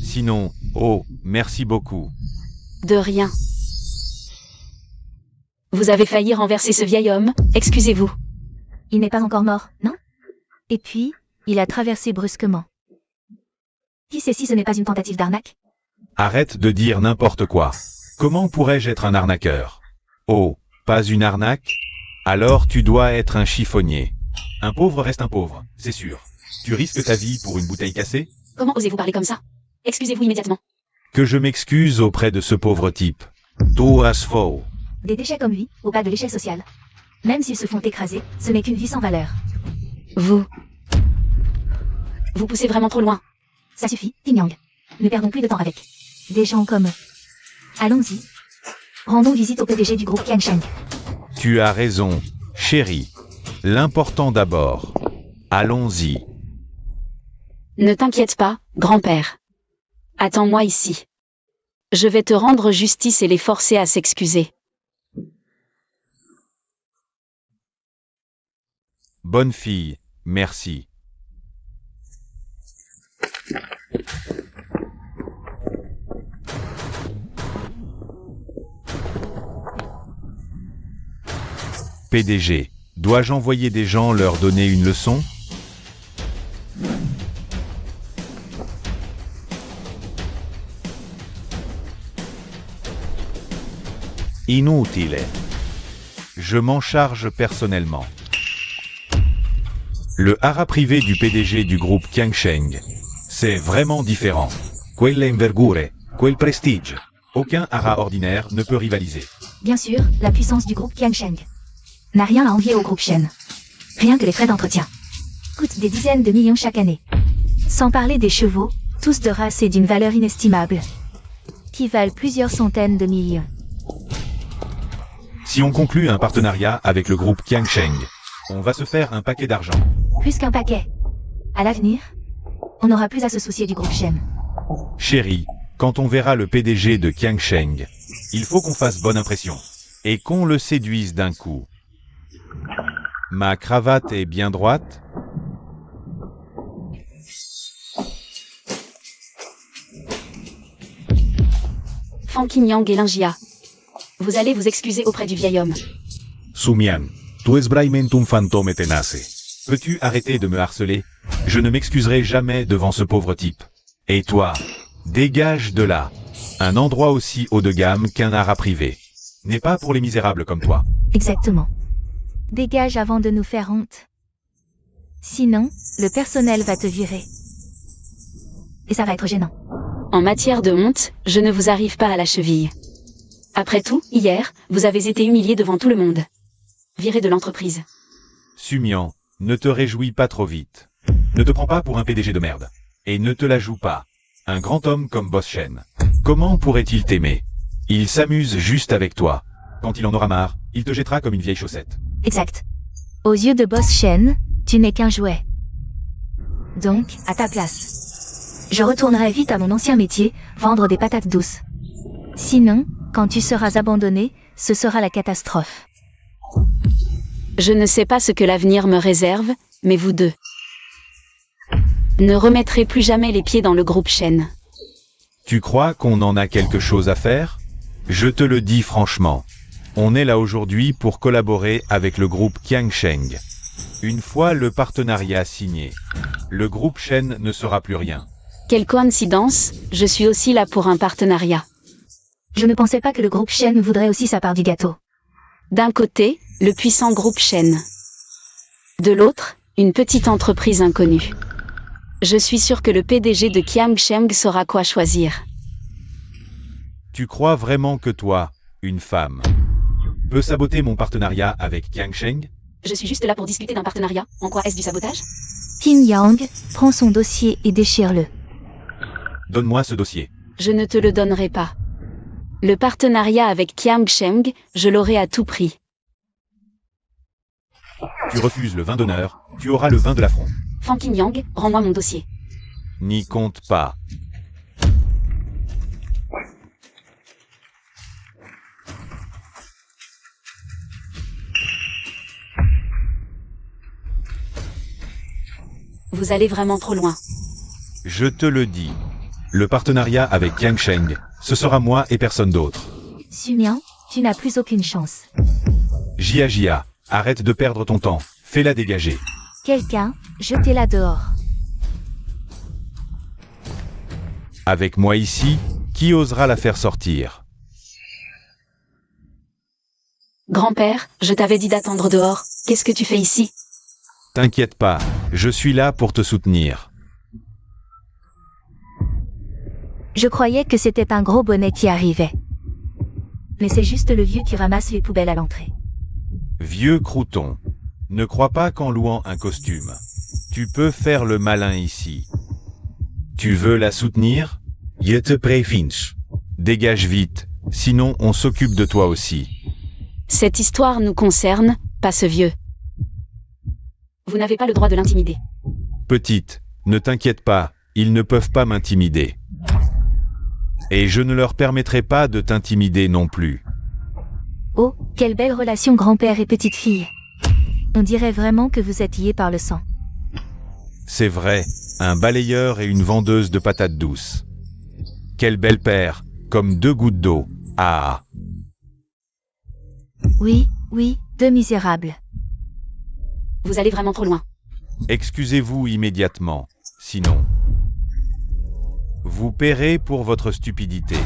Sinon, oh, merci beaucoup. De rien. Vous avez failli renverser ce vieil homme, excusez-vous. Il n'est pas encore mort, non? Et puis, il a traversé brusquement. Qui sait si ce n'est pas une tentative d'arnaque? Arrête de dire n'importe quoi. Comment pourrais-je être un arnaqueur? Oh, pas une arnaque? Alors tu dois être un chiffonnier. Un pauvre reste un pauvre, c'est sûr. Tu risques ta vie pour une bouteille cassée? Comment osez-vous parler comme ça? Excusez-vous immédiatement. Que je m'excuse auprès de ce pauvre type. Tout as faux. Des déchets comme lui, au bas de l'échelle sociale. Même s'ils se font écraser, ce n'est qu'une vie sans valeur. Vous poussez vraiment trop loin. Ça suffit, Ting-Yang. Ne perdons plus de temps avec des gens comme eux. Allons-y. Rendons visite au PDG du groupe Qiansheng. Tu as raison, chérie. L'important d'abord. Allons-y. Ne t'inquiète pas, grand-père. Attends-moi ici. Je vais te rendre justice et les forcer à s'excuser. Bonne fille, merci. PDG, dois-je envoyer des gens leur donner une leçon? Inutile. Je m'en charge personnellement. Le haras privé du PDG du groupe Qiansheng. C'est vraiment différent. Quelle envergure, quel prestige. Aucun haras ordinaire ne peut rivaliser. Bien sûr, la puissance du groupe Qiansheng n'a rien à envier au groupe Shen. Rien que les frais d'entretien coûtent des dizaines de millions chaque année. Sans parler des chevaux, tous de race et d'une valeur inestimable, qui valent plusieurs centaines de millions. Si on conclut un partenariat avec le groupe Qiangsheng, on va se faire un paquet d'argent. Plus qu'un paquet. À l'avenir, on n'aura plus à se soucier du groupe Shen. Chérie, quand on verra le PDG de Qiangsheng, il faut qu'on fasse bonne impression. Et qu'on le séduise d'un coup. Ma cravate est bien droite? Fan Qingyang et Linjia. Vous allez vous excuser auprès du vieil homme. Sumian, tu es vraiment un fantôme tenace. Peux-tu arrêter de me harceler? Je ne m'excuserai jamais devant ce pauvre type. Et toi, dégage de là. Un endroit aussi haut de gamme qu'un art privé. N'est pas pour les misérables comme toi. Exactement. Dégage avant de nous faire honte. Sinon, le personnel va te virer. Et ça va être gênant. En matière de honte, je ne vous arrive pas à la cheville. Après tout, hier, vous avez été humilié devant tout le monde. Viré de l'entreprise. Sumian, ne te réjouis pas trop vite. Ne te prends pas pour un PDG de merde. Et ne te la joue pas. Un grand homme comme Boss Shen. Comment pourrait-il t'aimer? Il s'amuse juste avec toi. Quand il en aura marre, il te jettera comme une vieille chaussette. Exact. Aux yeux de Boss Shen, tu n'es qu'un jouet. Donc, à ta place. Je retournerai vite à mon ancien métier, vendre des patates douces. Sinon, quand tu seras abandonné, ce sera la catastrophe. Je ne sais pas ce que l'avenir me réserve, mais vous deux ne remettrez plus jamais les pieds dans le groupe Shen. Tu crois qu'on en a quelque chose à faire? Je te le dis franchement. On est là aujourd'hui pour collaborer avec le groupe Qiangsheng. Une fois le partenariat signé, le groupe Shen ne sera plus rien. Quelle coïncidence, je suis aussi là pour un partenariat. Je ne pensais pas que le groupe Shen voudrait aussi sa part du gâteau. D'un côté, le puissant groupe Shen. De l'autre, une petite entreprise inconnue. Je suis sûr que le PDG de Qiangsheng saura quoi choisir. Tu crois vraiment que toi, une femme, peux saboter mon partenariat avec Qiangsheng? Je suis juste là pour discuter d'un partenariat. En quoi est-ce du sabotage? Qin Yang, prends son dossier et déchire-le. Donne-moi ce dossier. Je ne te le donnerai pas. Le partenariat avec Qiangsheng, je l'aurai à tout prix. Tu refuses le vin d'honneur, tu auras le vin de l'affront. Fan Qingyang, rends-moi mon dossier. N'y compte pas. Vous allez vraiment trop loin. Je te le dis. Le partenariat avec Qiangsheng, ce sera moi et personne d'autre. Sumian, tu n'as plus aucune chance. Jia, arrête de perdre ton temps, fais-la dégager. Quelqu'un, jetez-la dehors. Avec moi ici, qui osera la faire sortir? Grand-père, je t'avais dit d'attendre dehors. Qu'est-ce que tu fais ici? T'inquiète pas, je suis là pour te soutenir. Je croyais que c'était un gros bonnet qui arrivait. Mais c'est juste le vieux qui ramasse les poubelles à l'entrée. Vieux crouton, ne crois pas qu'en louant un costume, tu peux faire le malin ici. Tu veux la soutenir? Je te prévince. Dégage vite, sinon on s'occupe de toi aussi. Cette histoire nous concerne, pas ce vieux. Vous n'avez pas le droit de l'intimider. Petite, ne t'inquiète pas, ils ne peuvent pas m'intimider. Et je ne leur permettrai pas de t'intimider non plus. Oh, quelle belle relation grand-père et petite-fille. On dirait vraiment que vous êtes liés par le sang. C'est vrai, un balayeur et une vendeuse de patates douces. Quel bel père, comme deux gouttes d'eau. Ah! Oui, deux misérables. Vous allez vraiment trop loin. Excusez-vous immédiatement, sinon vous paierez pour votre stupidité.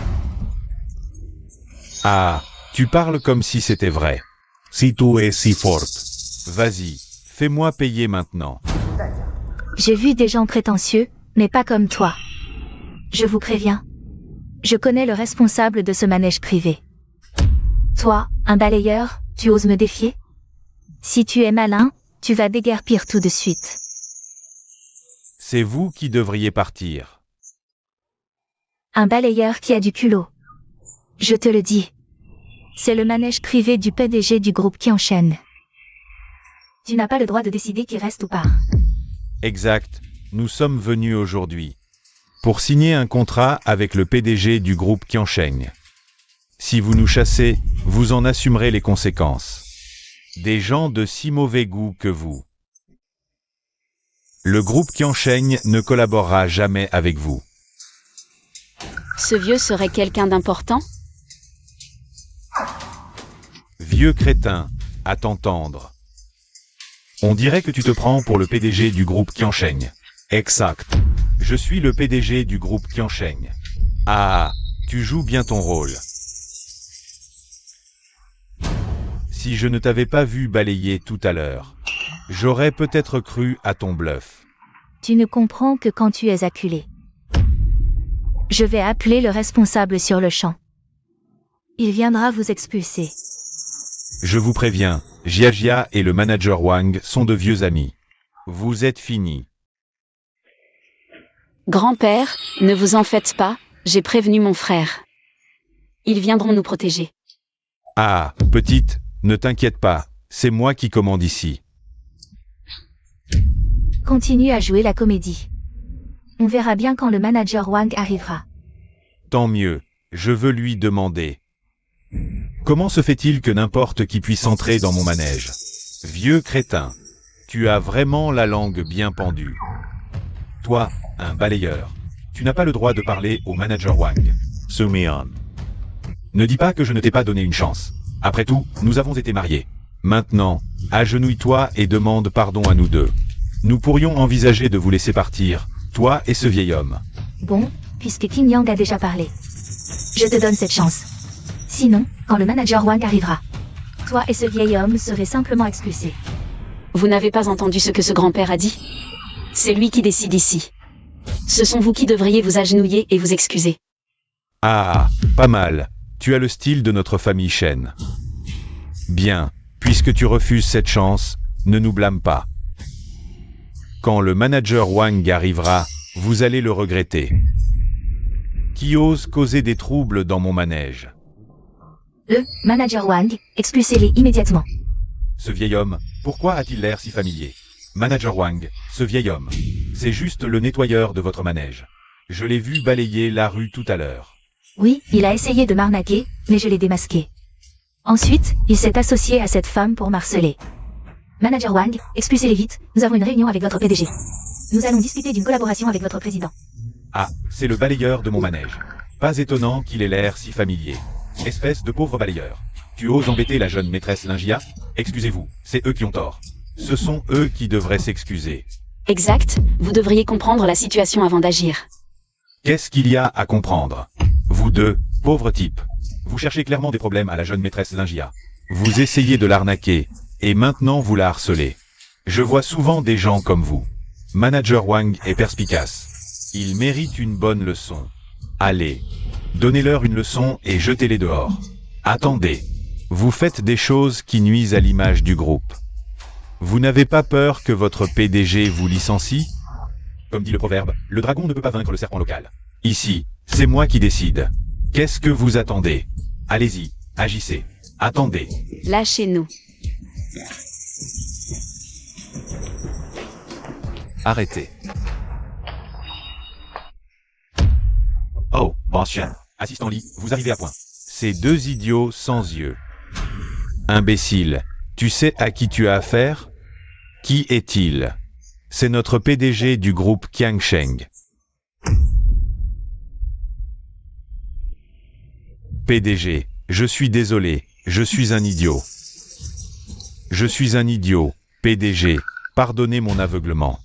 Ah, tu parles comme si c'était vrai. Si tu es si forte. Vas-y, fais-moi payer maintenant. J'ai vu des gens prétentieux, mais pas comme toi. Je vous préviens. Je connais le responsable de ce manège privé. Toi, un balayeur, tu oses me défier? Si tu es malin, tu vas déguerpir tout de suite. C'est vous qui devriez partir. Un balayeur qui a du culot. Je te le dis. C'est le manège privé du PDG du groupe qui enchaîne. Tu n'as pas le droit de décider qui reste ou part. Exact, nous sommes venus aujourd'hui pour signer un contrat avec le PDG du groupe Qiansheng. Si vous nous chassez, vous en assumerez les conséquences. Des gens de si mauvais goût que vous. Le groupe Qiansheng ne collaborera jamais avec vous. Ce vieux serait quelqu'un d'important? Vieux crétin, à t'entendre. On dirait que tu te prends pour le PDG du groupe Qiansheng. Exact. Je suis le PDG du groupe Qiansheng. Ah, tu joues bien ton rôle. Si je ne t'avais pas vu balayer tout à l'heure, j'aurais peut-être cru à ton bluff. Tu ne comprends que quand tu es acculé. Je vais appeler le responsable sur le champ. Il viendra vous expulser. Je vous préviens, Jia et le manager Wang sont de vieux amis. Vous êtes finis. Grand-père, ne vous en faites pas, j'ai prévenu mon frère. Ils viendront nous protéger. Ah, petite, ne t'inquiète pas, c'est moi qui commande ici. Continue à jouer la comédie. On verra bien quand le manager Wang arrivera. Tant mieux, je veux lui demander. Comment se fait-il que n'importe qui puisse entrer dans mon manège? Vieux crétin, tu as vraiment la langue bien pendue. Toi, un balayeur, tu n'as pas le droit de parler au manager Wang. Sumion. Ne dis pas que je ne t'ai pas donné une chance. Après tout, nous avons été mariés. Maintenant, agenouille-toi et demande pardon à nous deux. Nous pourrions envisager de vous laisser partir, toi et ce vieil homme. Bon, puisque Qin Yang a déjà parlé. Je te donne cette chance. Sinon, quand le manager Wang arrivera, toi et ce vieil homme serez simplement expulsés. Vous n'avez pas entendu ce que ce grand-père a dit? C'est lui qui décide ici. Ce sont vous qui devriez vous agenouiller et vous excuser. Ah, pas mal. Tu as le style de notre famille Shen. Bien, puisque tu refuses cette chance, ne nous blâme pas. Quand le manager Wang arrivera, vous allez le regretter. Qui ose causer des troubles dans mon manège? Manager Wang, expulsez-les immédiatement. Ce vieil homme, pourquoi a-t-il l'air si familier? Manager Wang, ce vieil homme, c'est juste le nettoyeur de votre manège. Je l'ai vu balayer la rue tout à l'heure. Oui, il a essayé de m'arnaquer, mais je l'ai démasqué. Ensuite, il s'est associé à cette femme pour m'harceler. Manager Wang, expulsez-les vite, nous avons une réunion avec votre PDG. Nous allons discuter d'une collaboration avec votre président. Ah, c'est le balayeur de mon manège. Pas étonnant qu'il ait l'air si familier. Espèce de pauvre balayeur. Tu oses embêter la jeune maîtresse Lingia? Excusez-vous, c'est eux qui ont tort. Ce sont eux qui devraient s'excuser. Exact, vous devriez comprendre la situation avant d'agir. Qu'est-ce qu'il y a à comprendre? Vous deux, pauvres types. Vous cherchez clairement des problèmes à la jeune maîtresse Lingia. Vous essayez de l'arnaquer, et maintenant vous la harcelez. Je vois souvent des gens comme vous. Manager Wang est perspicace. Il mérite une bonne leçon. Allez, donnez-leur une leçon et jetez-les dehors. Attendez, vous faites des choses qui nuisent à l'image du groupe. Vous n'avez pas peur que votre PDG vous licencie? Comme dit le proverbe, le dragon ne peut pas vaincre le serpent local. Ici, c'est moi qui décide. Qu'est-ce que vous attendez? Allez-y, agissez. Attendez. Lâchez-nous. Arrêtez. Oh, boss Shen. Assistant Lee, vous arrivez à point. Ces deux idiots sans yeux. Imbécile, tu sais à qui tu as affaire? Qui est-il? C'est notre PDG du groupe Qiansheng. PDG, je suis désolé, je suis un idiot. Je suis un idiot, PDG, pardonnez mon aveuglement.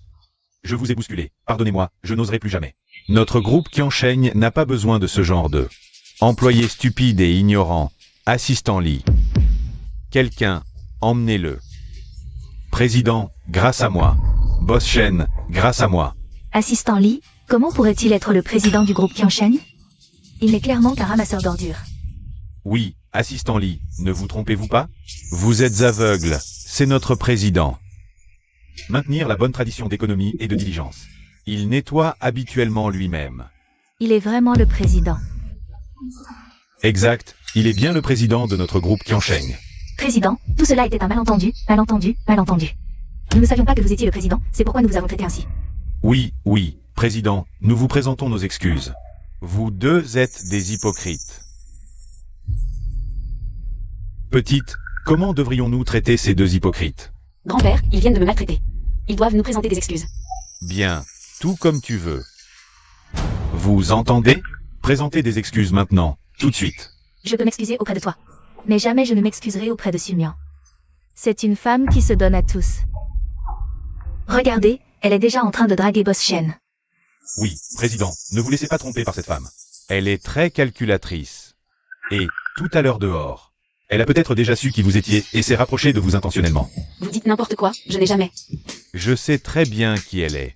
Je vous ai bousculé, pardonnez-moi, je n'oserai plus jamais. Notre groupe Qiansheng n'a pas besoin de ce genre de employé stupide et ignorant. Assistant Lee. Quelqu'un, emmenez-le. Président, grâce à moi. Boss Shen, grâce à moi. Assistant Lee, comment pourrait-il être le président du groupe Qiansheng? Il n'est clairement qu'un ramasseur d'ordures. Oui, assistant Lee, ne vous trompez-vous pas? Vous êtes aveugle, c'est notre président. Maintenir la bonne tradition d'économie et de diligence. Il nettoie habituellement lui-même. Il est vraiment le président. Exact, il est bien le président de notre groupe Qiansheng. Président, tout cela était un malentendu, malentendu, malentendu. Nous ne savions pas que vous étiez le président, c'est pourquoi nous vous avons traité ainsi. Oui, président, nous vous présentons nos excuses. Vous deux êtes des hypocrites. Petite, comment devrions-nous traiter ces deux hypocrites? Grand-père, ils viennent de me maltraiter. Ils doivent nous présenter des excuses. Bien, tout comme tu veux. Vous entendez? Présentez des excuses maintenant, tout de suite. Je peux m'excuser auprès de toi. Mais jamais je ne m'excuserai auprès de Sumian. C'est une femme qui se donne à tous. Regardez, elle est déjà en train de draguer Boss Shen. Oui, président, ne vous laissez pas tromper par cette femme. Elle est très calculatrice. Et, tout à l'heure dehors, elle a peut-être déjà su qui vous étiez et s'est rapprochée de vous intentionnellement. Vous dites n'importe quoi, je n'ai jamais. Je sais très bien qui elle est.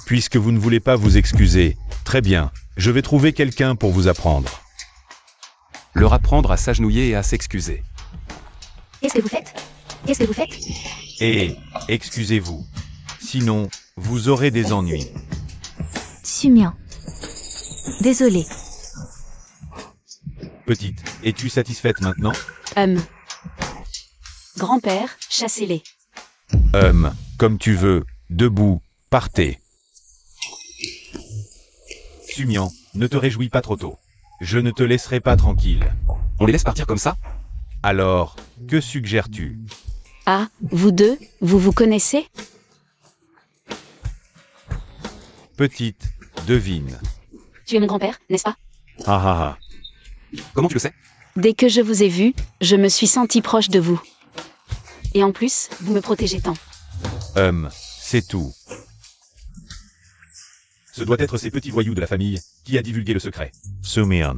Puisque vous ne voulez pas vous excuser, très bien, je vais trouver quelqu'un pour vous apprendre. Leur apprendre à s'agenouiller et à s'excuser. Qu'est-ce que vous faites? Qu'est-ce que vous faites? Et, excusez-vous. Sinon, vous aurez des ennuis. Sumian. Désolé. Petite, es-tu satisfaite maintenant? Grand-père, chassez-les. Comme tu veux, debout, partez. Sumian, ne te réjouis pas trop tôt. Je ne te laisserai pas tranquille. On les laisse partir comme ça? Alors, que suggères-tu? Ah, vous deux, vous vous connaissez? Petite, devine. Tu es mon grand-père, n'est-ce pas? Ah. Comment tu le sais? Dès que je vous ai vu, je me suis senti proche de vous. Et en plus, vous me protégez tant. C'est tout. Ce doit être ces petits voyous de la famille qui a divulgué le secret. Sumian.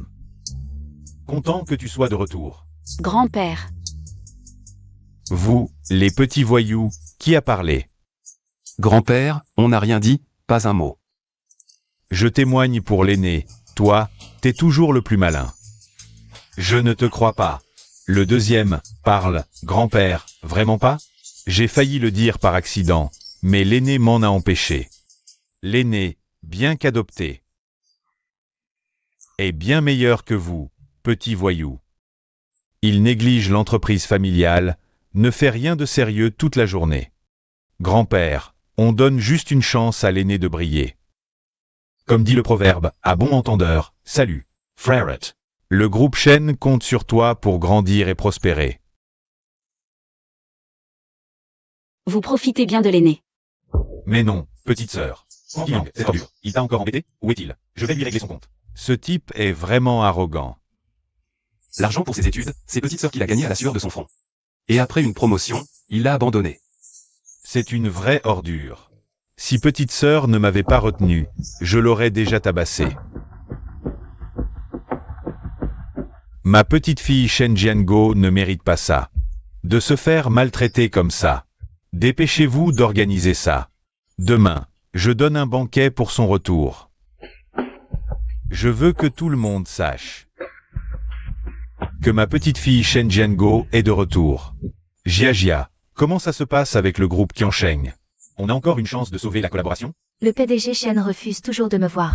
Content que tu sois de retour. Grand-père, Vous, les petits voyous, qui a parlé? Grand-père, on n'a rien dit, pas un mot. Je témoigne pour l'aîné. Toi, t'es toujours le plus malin. Je ne te crois pas. Le deuxième, parle, grand-père, vraiment pas? J'ai failli le dire par accident, mais l'aîné m'en a empêché. L'aîné, bien qu'adopté, est bien meilleur que vous, petit voyou. Il néglige l'entreprise familiale, ne fait rien de sérieux toute la journée. Grand-père, on donne juste une chance à l'aîné de briller. Comme dit le proverbe, à bon entendeur, salut, frère. Le groupe Shen compte sur toi pour grandir et prospérer. vous profitez bien de l'aîné. Mais non, petite sœur. Yang, c'est dur. Il t'a encore embêté? Où est-il? Je vais lui régler son compte. Ce type est vraiment arrogant. L'argent pour ses études, c'est petite sœur qui l'a gagné à la sueur de son front. Et après une promotion, il l'a abandonné. C'est une vraie ordure. Si petite sœur ne m'avait pas retenu, je l'aurais déjà tabassé. Ma petite fille Shen Jiango ne mérite pas ça. De se faire maltraiter comme ça. Dépêchez-vous d'organiser ça. Demain, je donne un banquet pour son retour. Je veux que tout le monde sache que ma petite fille Shen Jiango est de retour. Jia, comment ça se passe avec le groupe Qiansheng? On a encore une chance de sauver la collaboration? Le PDG Shen refuse toujours de me voir.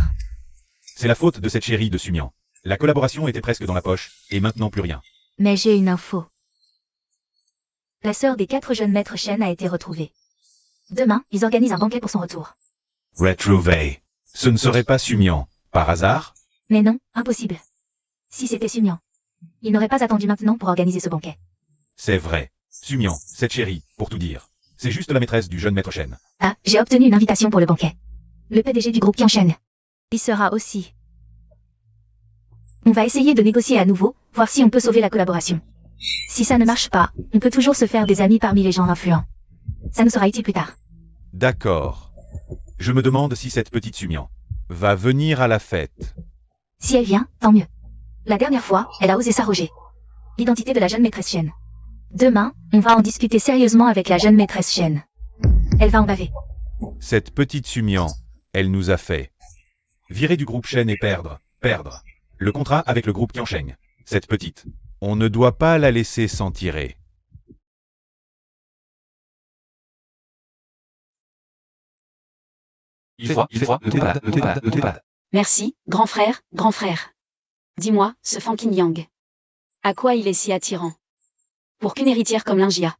C'est la faute de cette chérie de Sumian. La collaboration était presque dans la poche, et maintenant plus rien. Mais j'ai une info. La sœur des 4 jeunes maîtres Shen a été retrouvée. Demain, ils organisent un banquet pour son retour. Retrouvé. Ce ne serait pas Sumian, par hasard? Mais non, impossible. Si c'était Sumian, il n'aurait pas attendu maintenant pour organiser ce banquet. C'est vrai. Sumian, cette chérie, pour tout dire. C'est juste la maîtresse du jeune maître Shen. Ah, j'ai obtenu une invitation pour le banquet. Le PDG du groupe Qiansheng y sera aussi. On va essayer de négocier à nouveau, voir si on peut sauver la collaboration. Si ça ne marche pas, on peut toujours se faire des amis parmi les gens influents. Ça nous sera utile plus tard. D'accord. Je me demande si cette petite Sumian va venir à la fête. Si elle vient, tant mieux. La dernière fois, elle a osé s'arroger l'identité de la jeune maîtresse Shen. Demain, on va en discuter sérieusement avec la jeune maîtresse Shen. Elle va en baver. Cette petite Sumian, elle nous a fait virer du groupe Shen et perdre le contrat avec le groupe Qiansheng. Cette petite, on ne doit pas la laisser s'en tirer. Il fait froid, ne t'es pas malade, ne t'es pas malade. Merci, grand frère, grand frère. Dis-moi, ce Fankin Yang. À quoi il est si attirant? Pour qu'une héritière comme Lingia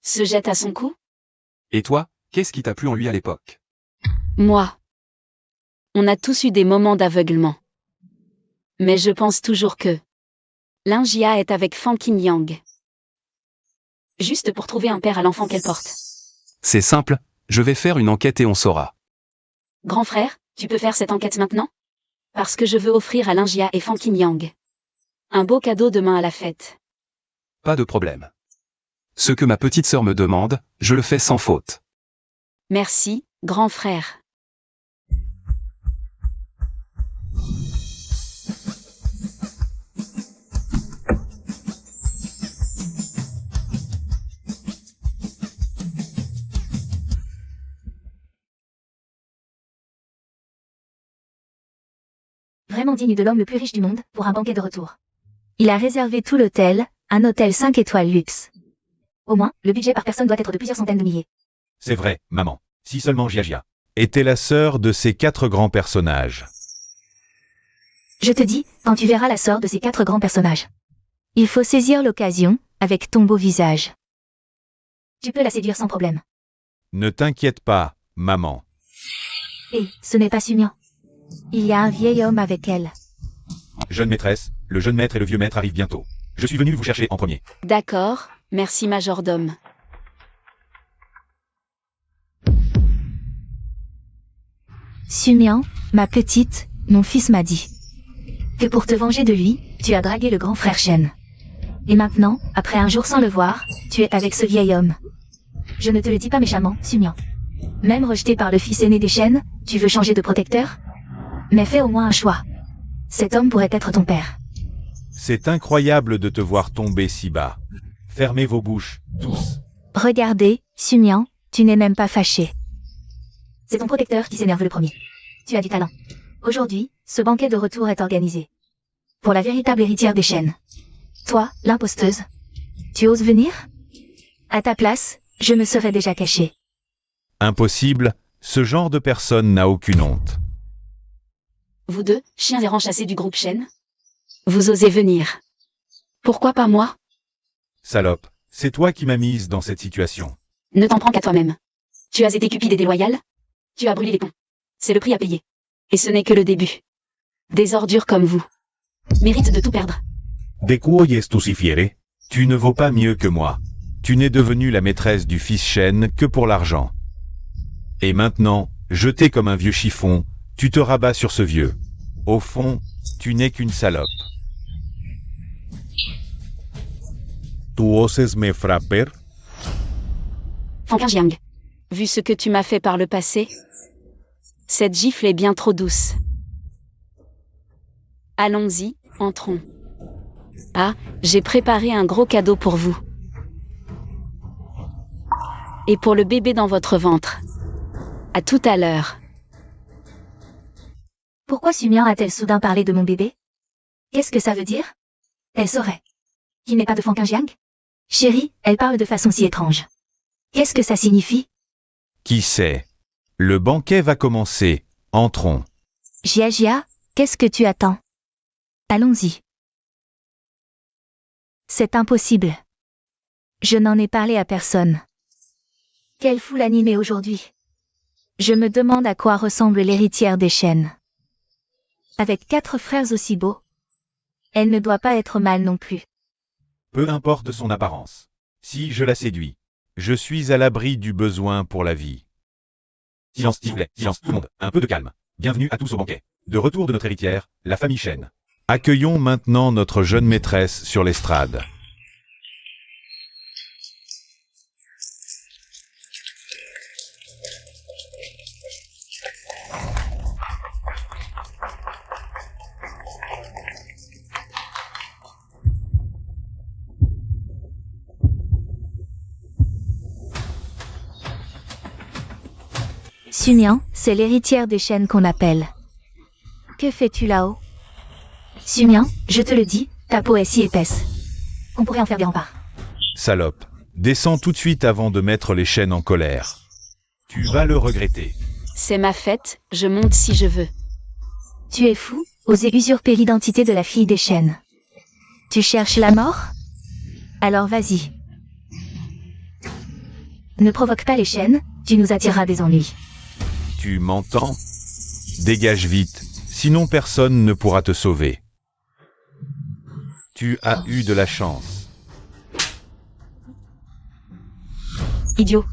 se jette à son cou? Et toi, qu'est-ce qui t'a plu en lui à l'époque? Moi. On a tous eu des moments d'aveuglement. Mais je pense toujours que Lingia est avec Fankin Yang. Juste pour trouver un père à l'enfant qu'elle porte. C'est simple, je vais faire une enquête et on saura. Grand frère, tu peux faire cette enquête maintenant? Parce que je veux offrir à Lingia et Fankin Yang un beau cadeau demain à la fête. Pas de problème. Ce que ma petite sœur me demande, je le fais sans faute. Merci, grand frère. Vraiment digne de l'homme le plus riche du monde, pour un banquet de retour. Il a réservé tout l'hôtel, un hôtel 5 étoiles luxe. Au moins, le budget par personne doit être de plusieurs centaines de milliers. C'est vrai, maman. Si seulement Gia était la sœur de ces 4 grands personnages. Je te dis, quand tu verras la sœur de ces 4 grands personnages. Il faut saisir l'occasion, avec ton beau visage. Tu peux la séduire sans problème. Ne t'inquiète pas, maman. Et, ce n'est pas Sumian. Il y a un vieil homme avec elle. Jeune maîtresse, le jeune maître et le vieux maître arrivent bientôt. Je suis venu vous chercher en premier. D'accord, merci majordome. Sumian, ma petite, mon fils m'a dit que pour te venger de lui, tu as dragué le grand frère Shen. Et maintenant, après un jour sans le voir, tu es avec ce vieil homme. Je ne te le dis pas méchamment, Sumian. Même rejeté par le fils aîné des Shen, tu veux changer de protecteur? Mais fais au moins un choix. Cet homme pourrait être ton père. C'est incroyable de te voir tomber si bas. Fermez vos bouches, tous. Regardez, Sumian, tu n'es même pas fâché. C'est ton protecteur qui s'énerve le premier. Tu as du talent. Aujourd'hui, ce banquet de retour est organisé. Pour la véritable héritière des Shen. Toi, l'imposteuse. Tu oses venir? À ta place, je me serais déjà cachée. Impossible, ce genre de personne n'a aucune honte. Vous deux, chiens errants chassés du groupe Shen? Vous osez venir. Pourquoi pas moi? Salope, c'est toi qui m'as mise dans cette situation. Ne t'en prends qu'à toi-même. Tu as été cupide et déloyal? Tu as brûlé les ponts. C'est le prix à payer. Et ce n'est que le début. Des ordures comme vous méritent de tout perdre. De cui es tu si fiere? Tu ne vaux pas mieux que moi. Tu n'es devenue la maîtresse du fils Shen que pour l'argent. Et maintenant, jeté comme un vieux chiffon, tu te rabats sur ce vieux. Au fond, tu n'es qu'une salope. Tu oses me frapper? Fankin Jiang. Vu ce que tu m'as fait par le passé, cette gifle est bien trop douce. Allons-y, entrons. Ah, j'ai préparé un gros cadeau pour vous. Et pour le bébé dans votre ventre. À tout à l'heure. Pourquoi Sumian a-t-elle soudain parlé de mon bébé? Qu'est-ce que ça veut dire? Elle saurait. Qui n'est pas de Fankin Jiang? Chérie, elle parle de façon si étrange. Qu'est-ce que ça signifie? Qui sait? Le banquet va commencer. Entrons. Gia, qu'est-ce que tu attends? Allons-y. C'est impossible. Je n'en ai parlé à personne. Quelle foule animée aujourd'hui. Je me demande à quoi ressemble l'héritière des Shen. Avec 4 frères aussi beaux. Elle ne doit pas être mal non plus. Peu importe son apparence. Si je la séduis, je suis à l'abri du besoin pour la vie. Silence, s'il vous plaît, silence, tout le monde, un peu de calme. Bienvenue à tous au banquet. De retour de notre héritière, la famille Shen. Accueillons maintenant notre jeune maîtresse sur l'estrade. Sumian, c'est l'héritière des Shen qu'on appelle. Que fais-tu là-haut? Sumian, je te le dis, ta peau est si épaisse. On pourrait en faire des remparts. Salope, descends tout de suite avant de mettre les Shen en colère. Tu vas le regretter. C'est ma fête, je monte si je veux. Tu es fou, Oser usurper l'identité de la fille des chênes. Tu cherches la mort? Alors vas-y. Ne provoque pas les chênes, tu nous attireras des ennuis. Tu m'entends? Dégage vite, sinon personne ne pourra te sauver. Tu as eu de la chance. Idiot.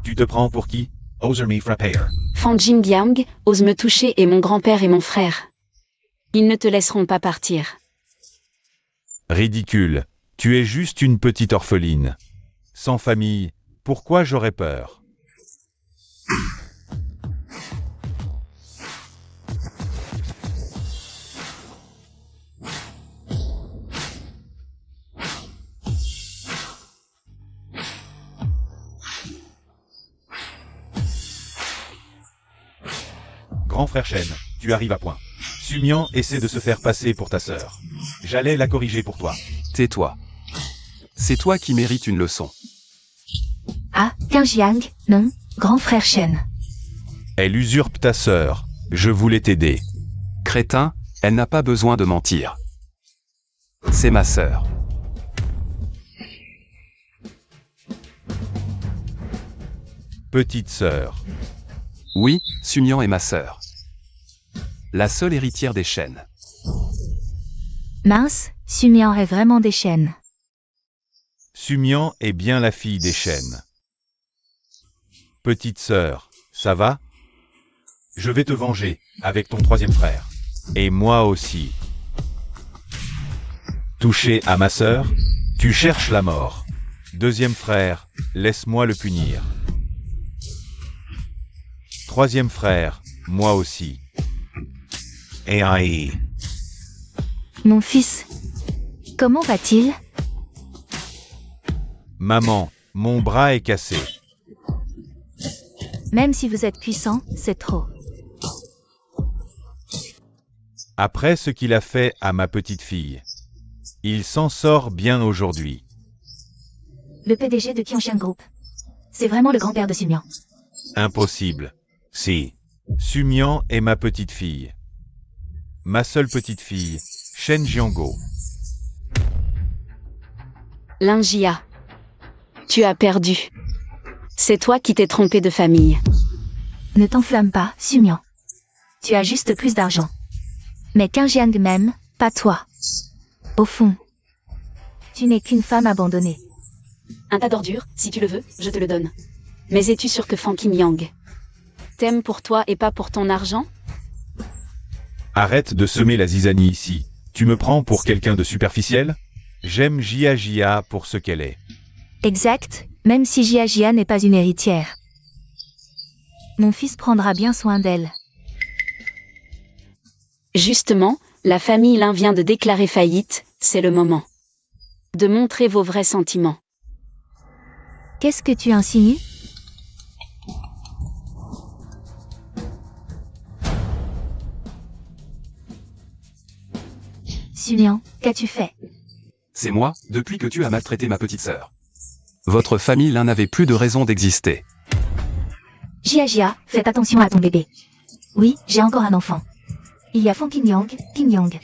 Tu te prends pour qui? Oser me frapper. Fan Jingyang ose me toucher et mon grand-père et mon frère. Ils ne te laisseront pas partir. Ridicule. Tu es juste une petite orpheline. Sans famille, pourquoi j'aurais peur? Grand frère Shen, tu arrives à point. Sumian essaie de se faire passer pour ta sœur. J'allais la corriger pour toi. Tais-toi. C'est toi qui mérites une leçon. Ah, Qingjiang, non, grand frère Shen. Elle usurpe ta sœur. Je voulais t'aider. Crétin, elle n'a pas besoin de mentir. C'est ma sœur. Petite sœur. Oui, Sumian est ma sœur. La seule héritière des chênes. Mince, Sumian est vraiment des chênes. Sumian est bien la fille des chênes. Petite sœur, ça va? Je vais te venger, avec ton troisième frère. Et moi aussi. Touché à ma sœur, tu cherches la mort. Deuxième frère, laisse-moi le punir. Troisième frère, moi aussi. Et aïe. Mon fils. Comment va-t-il? Maman, mon bras est cassé. Même si vous êtes puissant, c'est trop. Après ce qu'il a fait à ma petite fille. Il s'en sort bien aujourd'hui. Le PDG de Qianshan Group. C'est vraiment le grand-père de Sumian. Impossible. Si. Sumian est ma petite fille. Ma seule petite fille, Shen Jiango. Linjia. Tu as perdu. C'est toi qui t'es trompé de famille. Ne t'enflamme pas, Sumian. Tu as juste plus d'argent. Mais Qingjiang m'aime, pas toi. Au fond, tu n'es qu'une femme abandonnée. Un tas d'ordures, si tu le veux, je te le donne. Mais es-tu sûr que Fan Qingyang t'aime pour toi et pas pour ton argent? Arrête de semer la zizanie ici. Tu me prends pour quelqu'un de superficiel? J'aime Jia pour ce qu'elle est. Exact, même si Jia n'est pas une héritière. Mon fils prendra bien soin d'elle. Justement, la famille Lin vient de déclarer faillite, c'est le moment de montrer vos vrais sentiments. Qu'est-ce que tu insinues? Sumian, qu'as-tu fait? C'est moi, depuis que tu as maltraité ma petite sœur. Votre famille l'un n'avait plus de raison d'exister. Jia, faites attention à ton bébé. Oui, j'ai encore un enfant. Il y a Fan Qingyang. Qingyang,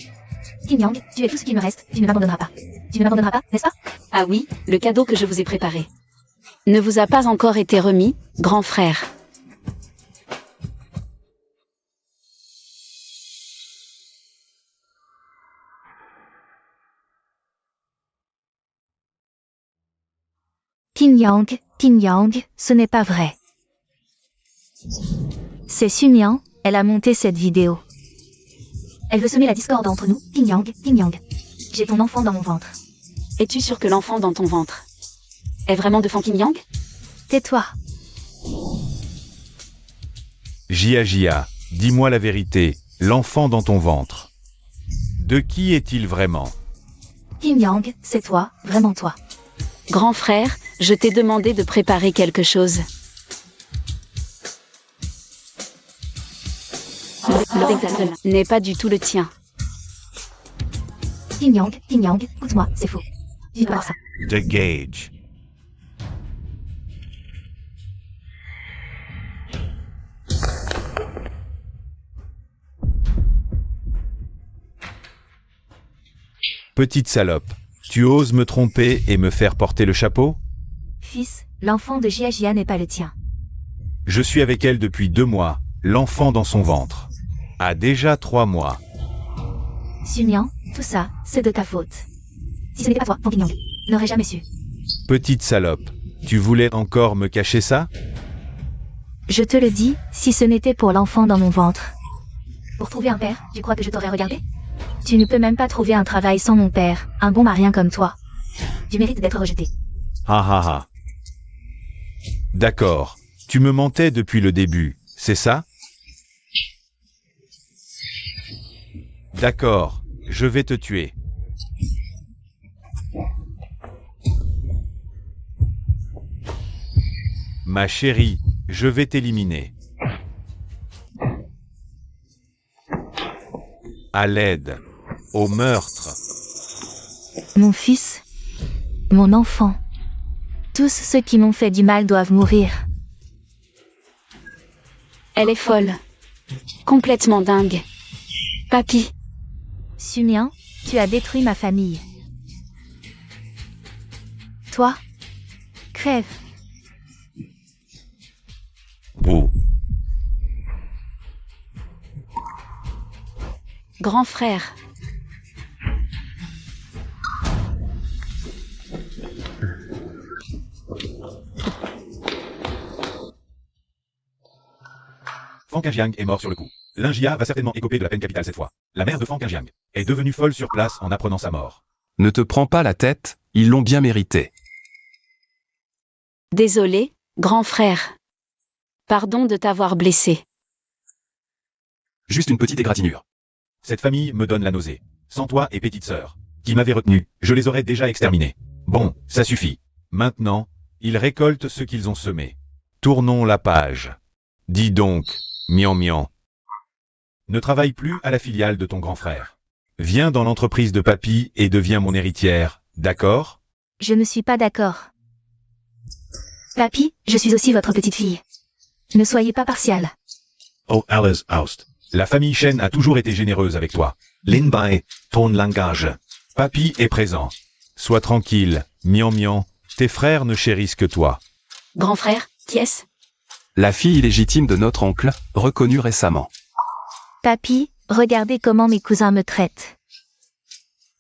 tu es tout ce qui me reste, tu ne m'abandonneras pas. Tu ne m'abandonneras pas, n'est-ce pas? Ah oui, le cadeau que je vous ai préparé ne vous a pas encore été remis, grand frère. Qingyang, ce n'est pas vrai. C'est Sumian, elle a monté cette vidéo. Elle veut semer la discorde entre nous, Qingyang. J'ai ton enfant dans mon ventre. Es-tu sûr que l'enfant dans ton ventre est vraiment de Fan Qingyang? Tais-toi. Jia, dis-moi la vérité, l'enfant dans ton ventre. De qui est-il vraiment? Qingyang, c'est toi, vraiment toi. Grand frère, je t'ai demandé de préparer quelque chose. N'est pas du tout le tien. Qingyang, écoute-moi, c'est faux. Tu dois voir ça. The Gage. Petite salope, tu oses me tromper et me faire porter le chapeau? Fils, l'enfant de Jiajia n'est pas le tien. Je suis avec elle depuis 2 mois, l'enfant dans son ventre a déjà 3 mois. Sumian, tout ça, c'est de ta faute. Si ce n'était pas toi, Pompignan, n'aurais jamais su. Petite salope, tu voulais encore me cacher ça? Je te le dis, si ce n'était pour l'enfant dans mon ventre. Pour trouver un père, tu crois que je t'aurais regardé? Tu ne peux même pas trouver un travail sans mon père, un bon marien comme toi. Tu mérites d'être rejeté. Ha ha ha. D'accord, tu me mentais depuis le début, c'est ça? D'accord, je vais te tuer. Ma chérie, je vais t'éliminer. À l'aide. Au meurtre. Mon fils, mon enfant. Tous ceux qui m'ont fait du mal doivent mourir. Elle est folle. Complètement dingue. Papy, Sumian, tu as détruit ma famille. Toi, crève. Oh. grand frère. Fang Qingjiang est mort sur le coup. Linjia va certainement écoper de la peine capitale cette fois. La mère de Fang Qingjiang est devenue folle sur place en apprenant sa mort. Ne te prends pas la tête, ils l'ont bien mérité. Désolé, grand frère. Pardon de t'avoir blessé. Juste une petite égratignure. Cette famille me donne la nausée. Sans toi et petite sœur, qui m'avaient retenu, je les aurais déjà exterminés. Bon, ça suffit. Maintenant, ils récoltent ce qu'ils ont semé. Tournons la page. Dis donc, Mian Mian. Ne travaille plus à la filiale de ton grand frère. Viens dans l'entreprise de papy et deviens mon héritière, d'accord? Je ne suis pas d'accord. Papy, je suis aussi votre petite fille. Ne soyez pas partial. Oh Alice Oust. La famille Shen a toujours été généreuse avec toi. Lin Bai, ton langage. Papy est présent. Sois tranquille, Mian Mian. Tes frères ne chérissent que toi. Grand frère, qui est-ce? La fille illégitime de notre oncle, reconnue récemment. Papy, regardez comment mes cousins me traitent.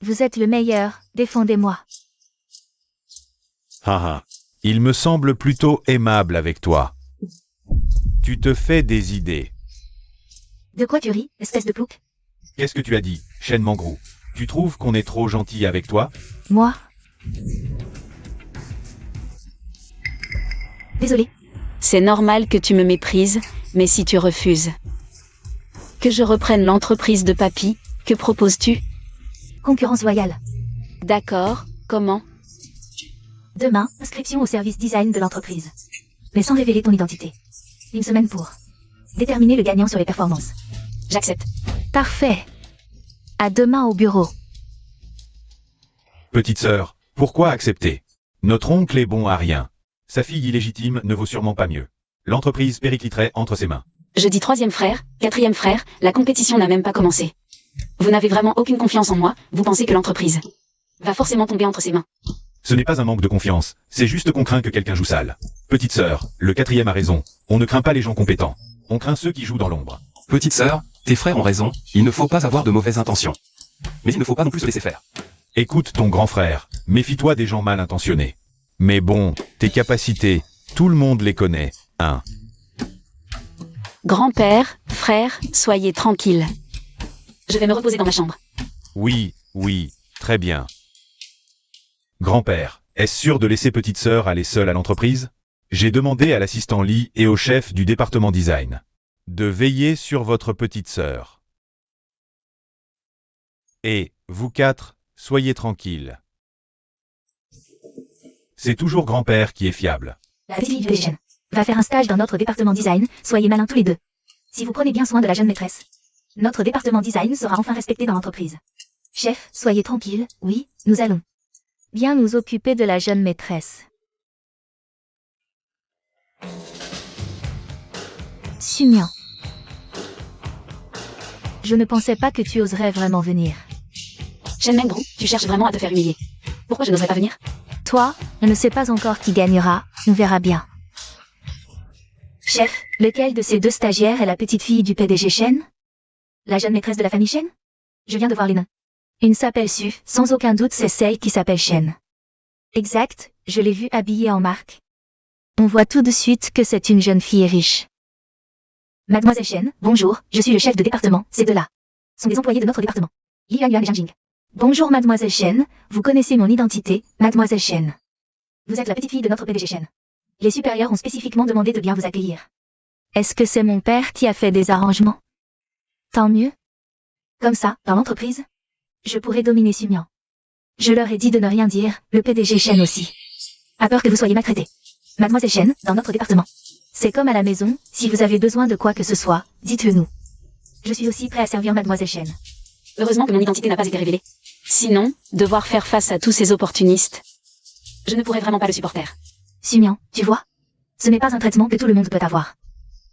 Vous êtes le meilleur, défendez-moi. Haha. Il me semble plutôt aimable avec toi. Tu te fais des idées. De quoi tu ris, espèce de plouc? Qu'est-ce que tu as dit, Shen Mangrou? Tu trouves qu'on est trop gentil avec toi? Moi? Désolé. C'est normal que tu me méprises, mais si tu refuses que je reprenne l'entreprise de papy, que proposes-tu? Concurrence loyale. D'accord, comment? Demain, inscription au service design de l'entreprise. Mais sans révéler ton identité. Une semaine pour déterminer le gagnant sur les performances. J'accepte. Parfait. À demain au bureau. Petite sœur, pourquoi accepter? Notre oncle est bon à rien. Sa fille illégitime ne vaut sûrement pas mieux. L'entreprise péricliterait entre ses mains. Je dis troisième frère, quatrième frère, la compétition n'a même pas commencé. Vous n'avez vraiment aucune confiance en moi, vous pensez que l'entreprise va forcément tomber entre ses mains. Ce n'est pas un manque de confiance, c'est juste qu'on craint que quelqu'un joue sale. Petite sœur, le quatrième a raison. On ne craint pas les gens compétents. On craint ceux qui jouent dans l'ombre. Petite sœur, tes frères ont raison, il ne faut pas avoir de mauvaises intentions. Mais il ne faut pas non plus se laisser faire. Écoute ton grand frère, méfie-toi des gens mal intentionnés. Mais bon, tes capacités, tout le monde les connaît, hein. Grand-père, frère, soyez tranquille. Je vais me reposer dans ma chambre. Oui, très bien. Grand-père, est-ce sûr de laisser petite sœur aller seule à l'entreprise? J'ai demandé à l'assistant Lee et au chef du département design de veiller sur votre petite sœur. Et, vous quatre, soyez tranquilles. C'est toujours grand-père qui est fiable. La petite fille de Shen va faire un stage dans notre département design, soyez malins tous les deux. Si vous prenez bien soin de la jeune maîtresse, notre département design sera enfin respecté dans l'entreprise. Chef, soyez tranquille, oui, nous allons bien nous occuper de la jeune maîtresse. Sumian. Je ne pensais pas que tu oserais vraiment venir. Shen Mengru, tu cherches vraiment à te faire humilier. Pourquoi je n'oserais pas venir? Toi, on ne sait pas encore qui gagnera, on verra bien. Chef, lequel de ces deux stagiaires est la petite fille du PDG Shen? La jeune maîtresse de la famille Shen? Je viens de voir les noms. Une s'appelle Su, sans aucun doute c'est celle qui s'appelle Shen. Exact, je l'ai vue habillée en marque. On voit tout de suite que c'est une jeune fille riche. Mademoiselle Shen, bonjour, je suis le chef de département, ces deux-là sont des employés de notre département. Li Yuanyuan et Zhang Jing. Bonjour Mademoiselle Shen, vous connaissez mon identité, Mademoiselle Shen. Vous êtes la petite fille de notre PDG Shen. Les supérieurs ont spécifiquement demandé de bien vous accueillir. Est-ce que c'est mon père qui a fait des arrangements? Tant mieux. Comme ça, dans l'entreprise, je pourrais dominer Sumian. Je leur ai dit de ne rien dire, le PDG Shen aussi. A peur que vous soyez maltraité. Mademoiselle Shen, dans notre département. C'est comme à la maison, si vous avez besoin de quoi que ce soit, dites-le nous. Je suis aussi prêt à servir Mademoiselle Shen. Heureusement que mon identité n'a pas été révélée. Sinon, devoir faire face à tous ces opportunistes, je ne pourrais vraiment pas le supporter. Sumian, tu vois? Ce n'est pas un traitement que tout le monde peut avoir.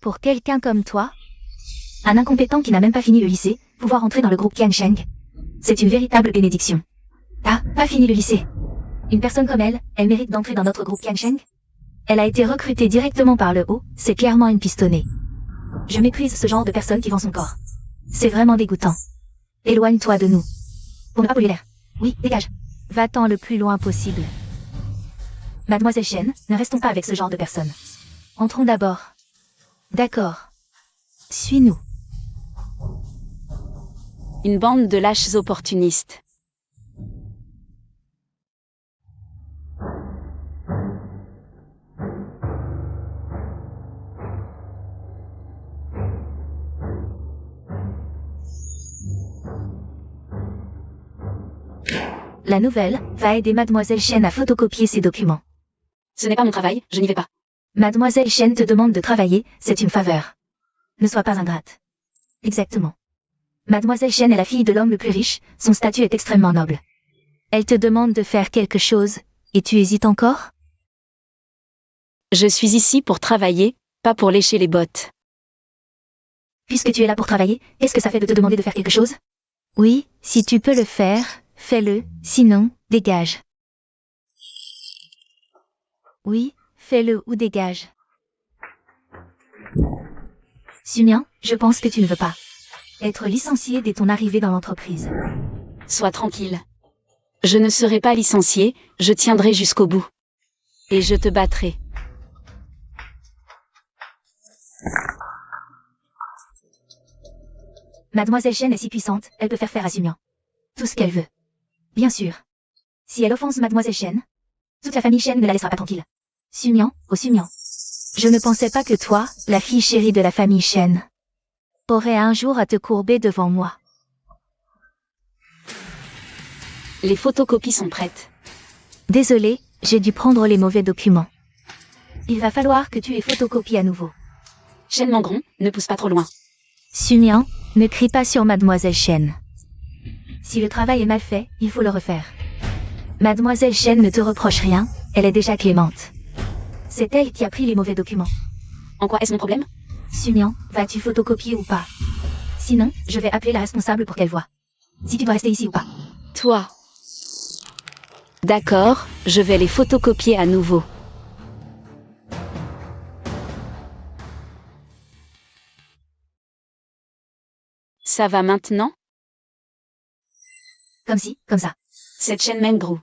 Pour quelqu'un comme toi, un incompétent qui n'a même pas fini le lycée, pouvoir entrer dans le groupe Qiansheng, c'est une véritable bénédiction. Ah, pas fini le lycée. Une personne comme elle mérite d'entrer dans notre groupe Qiansheng? Elle a été recrutée directement par le haut, c'est clairement une pistonnée. Je méprise ce genre de personne qui vend son corps. C'est vraiment dégoûtant. Éloigne-toi de nous. Pour ne pas polluer l'air. Oui, dégage. Va-t'en le plus loin possible. Mademoiselle Shen, ne restons pas avec ce genre de personnes. Entrons d'abord. D'accord. Suis-nous. Une bande de lâches opportunistes. La nouvelle va aider Mademoiselle Shen à photocopier ses documents. Ce n'est pas mon travail, je n'y vais pas. Mademoiselle Shen te demande de travailler, c'est une faveur. Ne sois pas ingrate. Exactement. Mademoiselle Shen est la fille de l'homme le plus riche, son statut est extrêmement noble. Elle te demande de faire quelque chose, et tu hésites encore? Je suis ici pour travailler, pas pour lécher les bottes. Puisque tu es là pour travailler, qu'est-ce que ça fait de te demander de faire quelque chose? Oui, si tu peux le faire, fais-le, sinon, dégage. Oui, fais-le ou dégage. Sumian, je pense que tu ne veux pas être licencié dès ton arrivée dans l'entreprise. Sois tranquille. Je ne serai pas licencié, je tiendrai jusqu'au bout. Et je te battrai. Mademoiselle Shen est si puissante, elle peut faire faire à Sumian tout ce qu'elle veut. Bien sûr. Si elle offense Mademoiselle Shen, toute la famille Shen ne la laissera pas tranquille. Sumian, oh Sumian. Je ne pensais pas que toi, la fille chérie de la famille Shen, aurais un jour à te courber devant moi. Les photocopies sont prêtes. Désolé, j'ai dû prendre les mauvais documents. Il va falloir que tu les photocopies à nouveau. Shen Mangron, ne pousse pas trop loin. Sumian, ne crie pas sur Mademoiselle Shen. Si le travail est mal fait, il faut le refaire. Mademoiselle Shen ne te reproche rien, elle est déjà clémente. C'est elle qui a pris les mauvais documents. En quoi est-ce mon problème? Sumian, vas-tu photocopier ou pas? Sinon, je vais appeler la responsable pour qu'elle voie si tu dois rester ici ou pas. Toi. D'accord, je vais les photocopier à nouveau. Ça va maintenant? Comme si, comme ça. Cette Shen Mengru.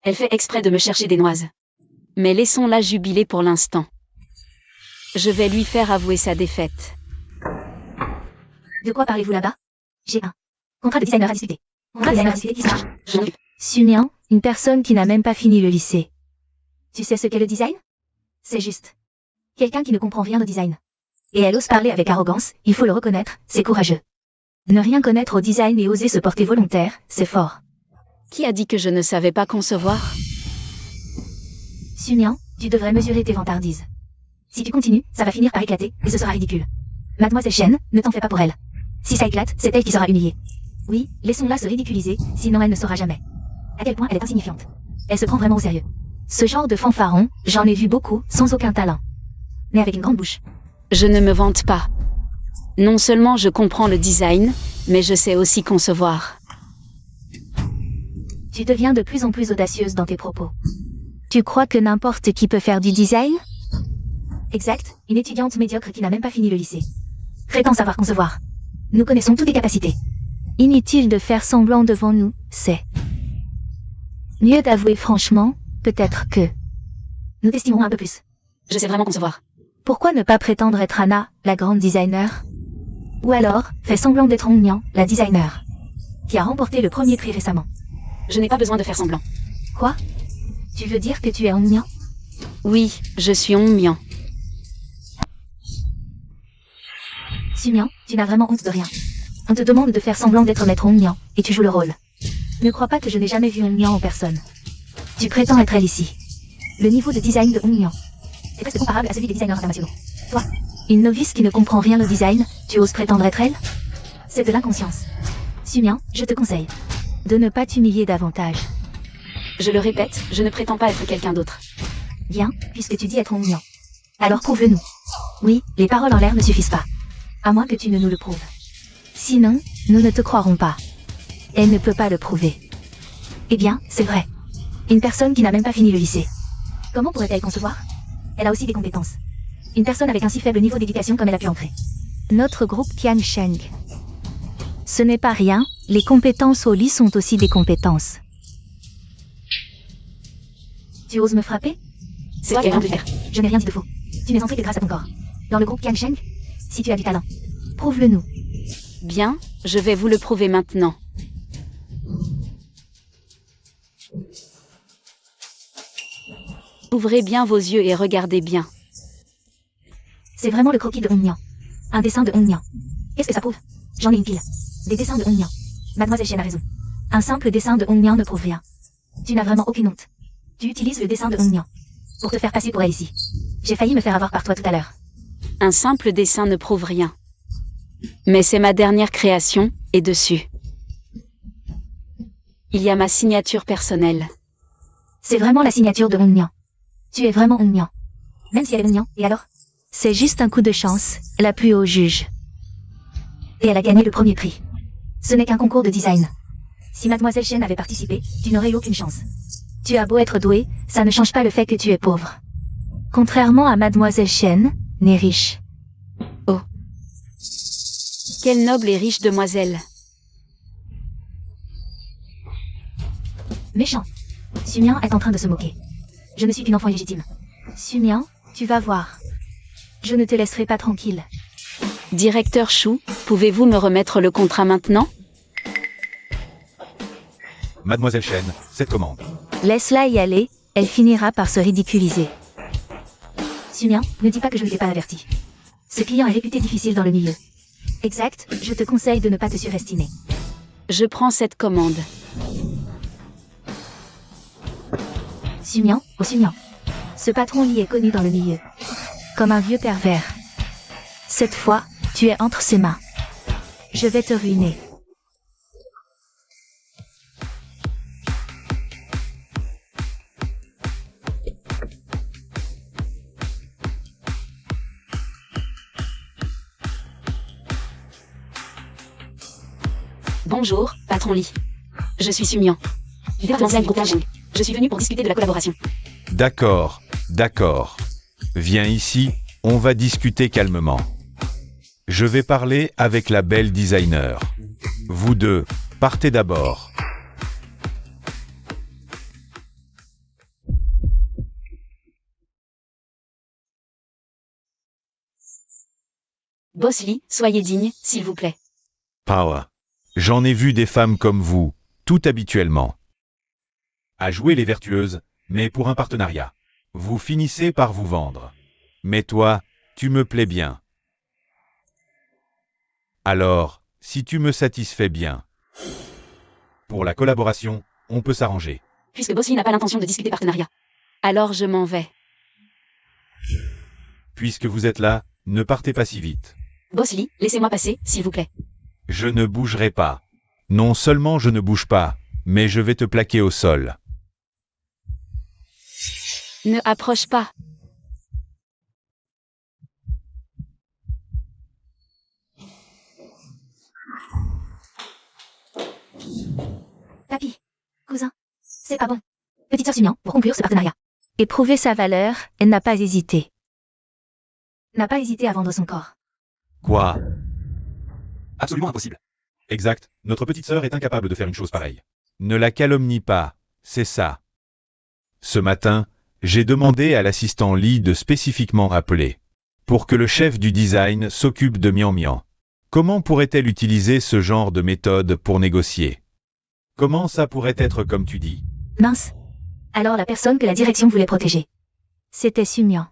Elle fait exprès de me chercher des noises. Mais laissons-la jubiler pour l'instant. Je vais lui faire avouer sa défaite. De quoi parlez-vous là-bas? J'ai un contrat de designer à discuter. Contrat de designer à discuter qui se charge. Je- Sumian, une personne qui n'a même pas fini le lycée. Tu sais ce qu'est le design? C'est juste quelqu'un qui ne comprend rien au design. Et elle ose parler avec arrogance, il faut le reconnaître, c'est courageux. Ne rien connaître au design et oser se porter volontaire, c'est fort. Qui a dit que je ne savais pas concevoir? Sumian, tu devrais mesurer tes vantardises. Si tu continues, ça va finir par éclater, et ce sera ridicule. Mademoiselle Shen, ne t'en fais pas pour elle. Si ça éclate, c'est elle qui sera humiliée. Oui, laissons-la se ridiculiser, sinon elle ne saura jamais à quel point elle est insignifiante. Elle se prend vraiment au sérieux. Ce genre de fanfaron, j'en ai vu beaucoup, sans aucun talent. Mais avec une grande bouche. Je ne me vante pas. Non seulement je comprends le design, mais je sais aussi concevoir. Tu deviens de plus en plus audacieuse dans tes propos. Tu crois que n'importe qui peut faire du design? Exact, une étudiante médiocre qui n'a même pas fini le lycée. Prétend savoir concevoir. Nous connaissons toutes tes capacités. Inutile de faire semblant devant nous, c'est mieux d'avouer franchement, peut-être que nous t'estimerons un peu plus. Je sais vraiment concevoir. Pourquoi ne pas prétendre être Anna, la grande designer? Ou alors, fais semblant d'être Hongnian, la designer, qui a remporté le premier prix récemment. Je n'ai pas besoin de faire semblant. Quoi? Tu veux dire que tu es Hongnian? Oui, je suis Hongmian. Sumian, tu n'as vraiment honte de rien. On te demande de faire semblant d'être maître Hongnian, et tu joues le rôle. Ne crois pas que je n'ai jamais vu Hongnian en personne. Tu prétends être elle ici. Le niveau de design de Hongnian est presque comparable à celui des designers internationaux. Toi, une novice qui ne comprend rien au design, tu oses prétendre être elle? C'est de l'inconscience. Sumian, je te conseille de ne pas t'humilier davantage. Je le répète, je ne prétends pas être quelqu'un d'autre. Bien, puisque tu dis être Hongnian. Alors prouve-le-nous. Oui, les paroles en l'air ne suffisent pas. À moins que tu ne nous le prouves. Sinon, nous ne te croirons pas. Elle ne peut pas le prouver. Eh bien, c'est vrai. Une personne qui n'a même pas fini le lycée. Comment pourrait-elle concevoir? Elle a aussi des compétences. Une personne avec un si faible niveau d'éducation comme elle a pu entrer. Notre groupe Qian Sheng. Ce n'est pas rien, les compétences au lit sont aussi des compétences. Tu oses me frapper? C'est toi qui as de faire. Je n'ai rien dit de faux. Tu n'es entré que grâce à ton corps. Dans le groupe Qian Sheng? Si tu as du talent. Prouve-le-nous. Bien, je vais vous le prouver maintenant. Ouvrez bien vos yeux et regardez bien. C'est vraiment le croquis de Hongnian. Un dessin de Hongnian. Qu'est-ce que ça prouve? J'en ai une pile. Des dessins de Hongnian. Mademoiselle Chen a raison. Un simple dessin de Hongnian ne prouve rien. Tu n'as vraiment aucune honte. Tu utilises le dessin de Hongnian pour te faire passer pour elle ici. J'ai failli me faire avoir par toi tout à l'heure. Un simple dessin ne prouve rien. Mais c'est ma dernière création, et dessus, il y a ma signature personnelle. C'est vraiment la signature de Hongnian. Tu es vraiment Hongnian. Même si elle est Hongnian, et alors? C'est juste un coup de chance, elle a plu au juge. Et elle a gagné le premier prix. Ce n'est qu'un concours de design. Si Mademoiselle Chen avait participé, tu n'aurais eu aucune chance. Tu as beau être doué, ça ne change pas le fait que tu es pauvre. Contrairement à Mademoiselle Chen, n'est riche. Oh. Quelle noble et riche demoiselle. Méchant. Sumian est en train de se moquer. Je ne suis qu'une enfant illégitime. Sumian, tu vas voir. Je ne te laisserai pas tranquille. Directeur Chou, pouvez-vous me remettre le contrat maintenant? Mademoiselle Chen, cette commande. Laisse-la y aller, elle finira par se ridiculiser. Sumian, ne dis pas que je ne t'ai pas averti. Ce client est réputé difficile dans le milieu. Exact, je te conseille de ne pas te surestimer. Je prends cette commande. Sumian, oh Sumian. Ce patron Li est connu dans le milieu. Comme un vieux pervers. Cette fois, tu es entre ses mains. Je vais te ruiner. Bonjour, patron Li. Je suis Sumian. Du département du groupe Qian Sheng. Je suis venu pour discuter de la collaboration. D'accord, d'accord. Viens ici, on va discuter calmement. Je vais parler avec la belle designer. Vous deux, partez d'abord. Boss Li, soyez digne, s'il vous plaît. Power. J'en ai vu des femmes comme vous, tout habituellement. À jouer les vertueuses, mais pour un partenariat. Vous finissez par vous vendre. Mais toi, tu me plais bien. Alors, si tu me satisfais bien. Pour la collaboration, on peut s'arranger. Puisque Boss Li n'a pas l'intention de discuter partenariat. Alors je m'en vais. Puisque vous êtes là, ne partez pas si vite. Boss Li, laissez-moi passer, s'il vous plaît. Je ne bougerai pas. Non seulement je ne bouge pas, mais je vais te plaquer au sol. Ne approche pas. Papy. Cousin. C'est pas bon. Petite sœur Sumian, pour conclure ce partenariat. Et prouver sa valeur, elle n'a pas hésité. N'a pas hésité à vendre son corps. Quoi? Absolument impossible. Exact, notre petite sœur est incapable de faire une chose pareille. Ne la calomnie pas, c'est ça. Ce matin, j'ai demandé à l'assistant Lee de spécifiquement rappeler. Pour que le chef du design s'occupe de Mian Mian. Comment pourrait-elle utiliser ce genre de méthode pour négocier? Comment ça pourrait être comme tu dis? Mince. Alors la personne que la direction voulait protéger. C'était Sumian.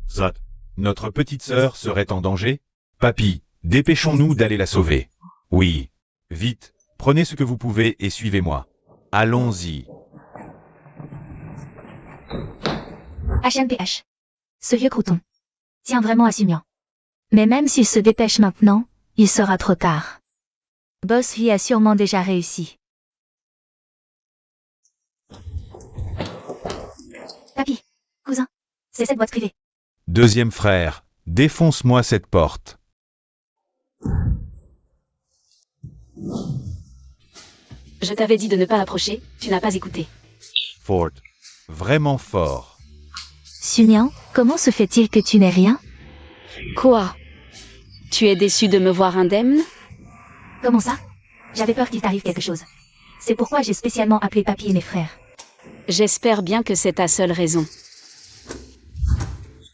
Zot. Notre petite sœur serait en danger? Papy, dépêchons-nous d'aller la sauver. Oui. Vite, prenez ce que vous pouvez et suivez-moi. Allons-y. HMPH. Ce vieux crouton. Tient vraiment à Sumian. Mais même s'il se dépêche maintenant, il sera trop tard. Boss V a sûrement déjà réussi. Papy, cousin, c'est cette boîte privée. Deuxième frère, défonce-moi cette porte. Je t'avais dit de ne pas approcher, tu n'as pas écouté. Fort. Vraiment fort. Sumian, comment se fait-il que tu n'aies rien? Quoi? Tu es déçu de me voir indemne? Comment ça? J'avais peur qu'il t'arrive quelque chose. C'est pourquoi j'ai spécialement appelé Papy et mes frères. J'espère bien que c'est ta seule raison.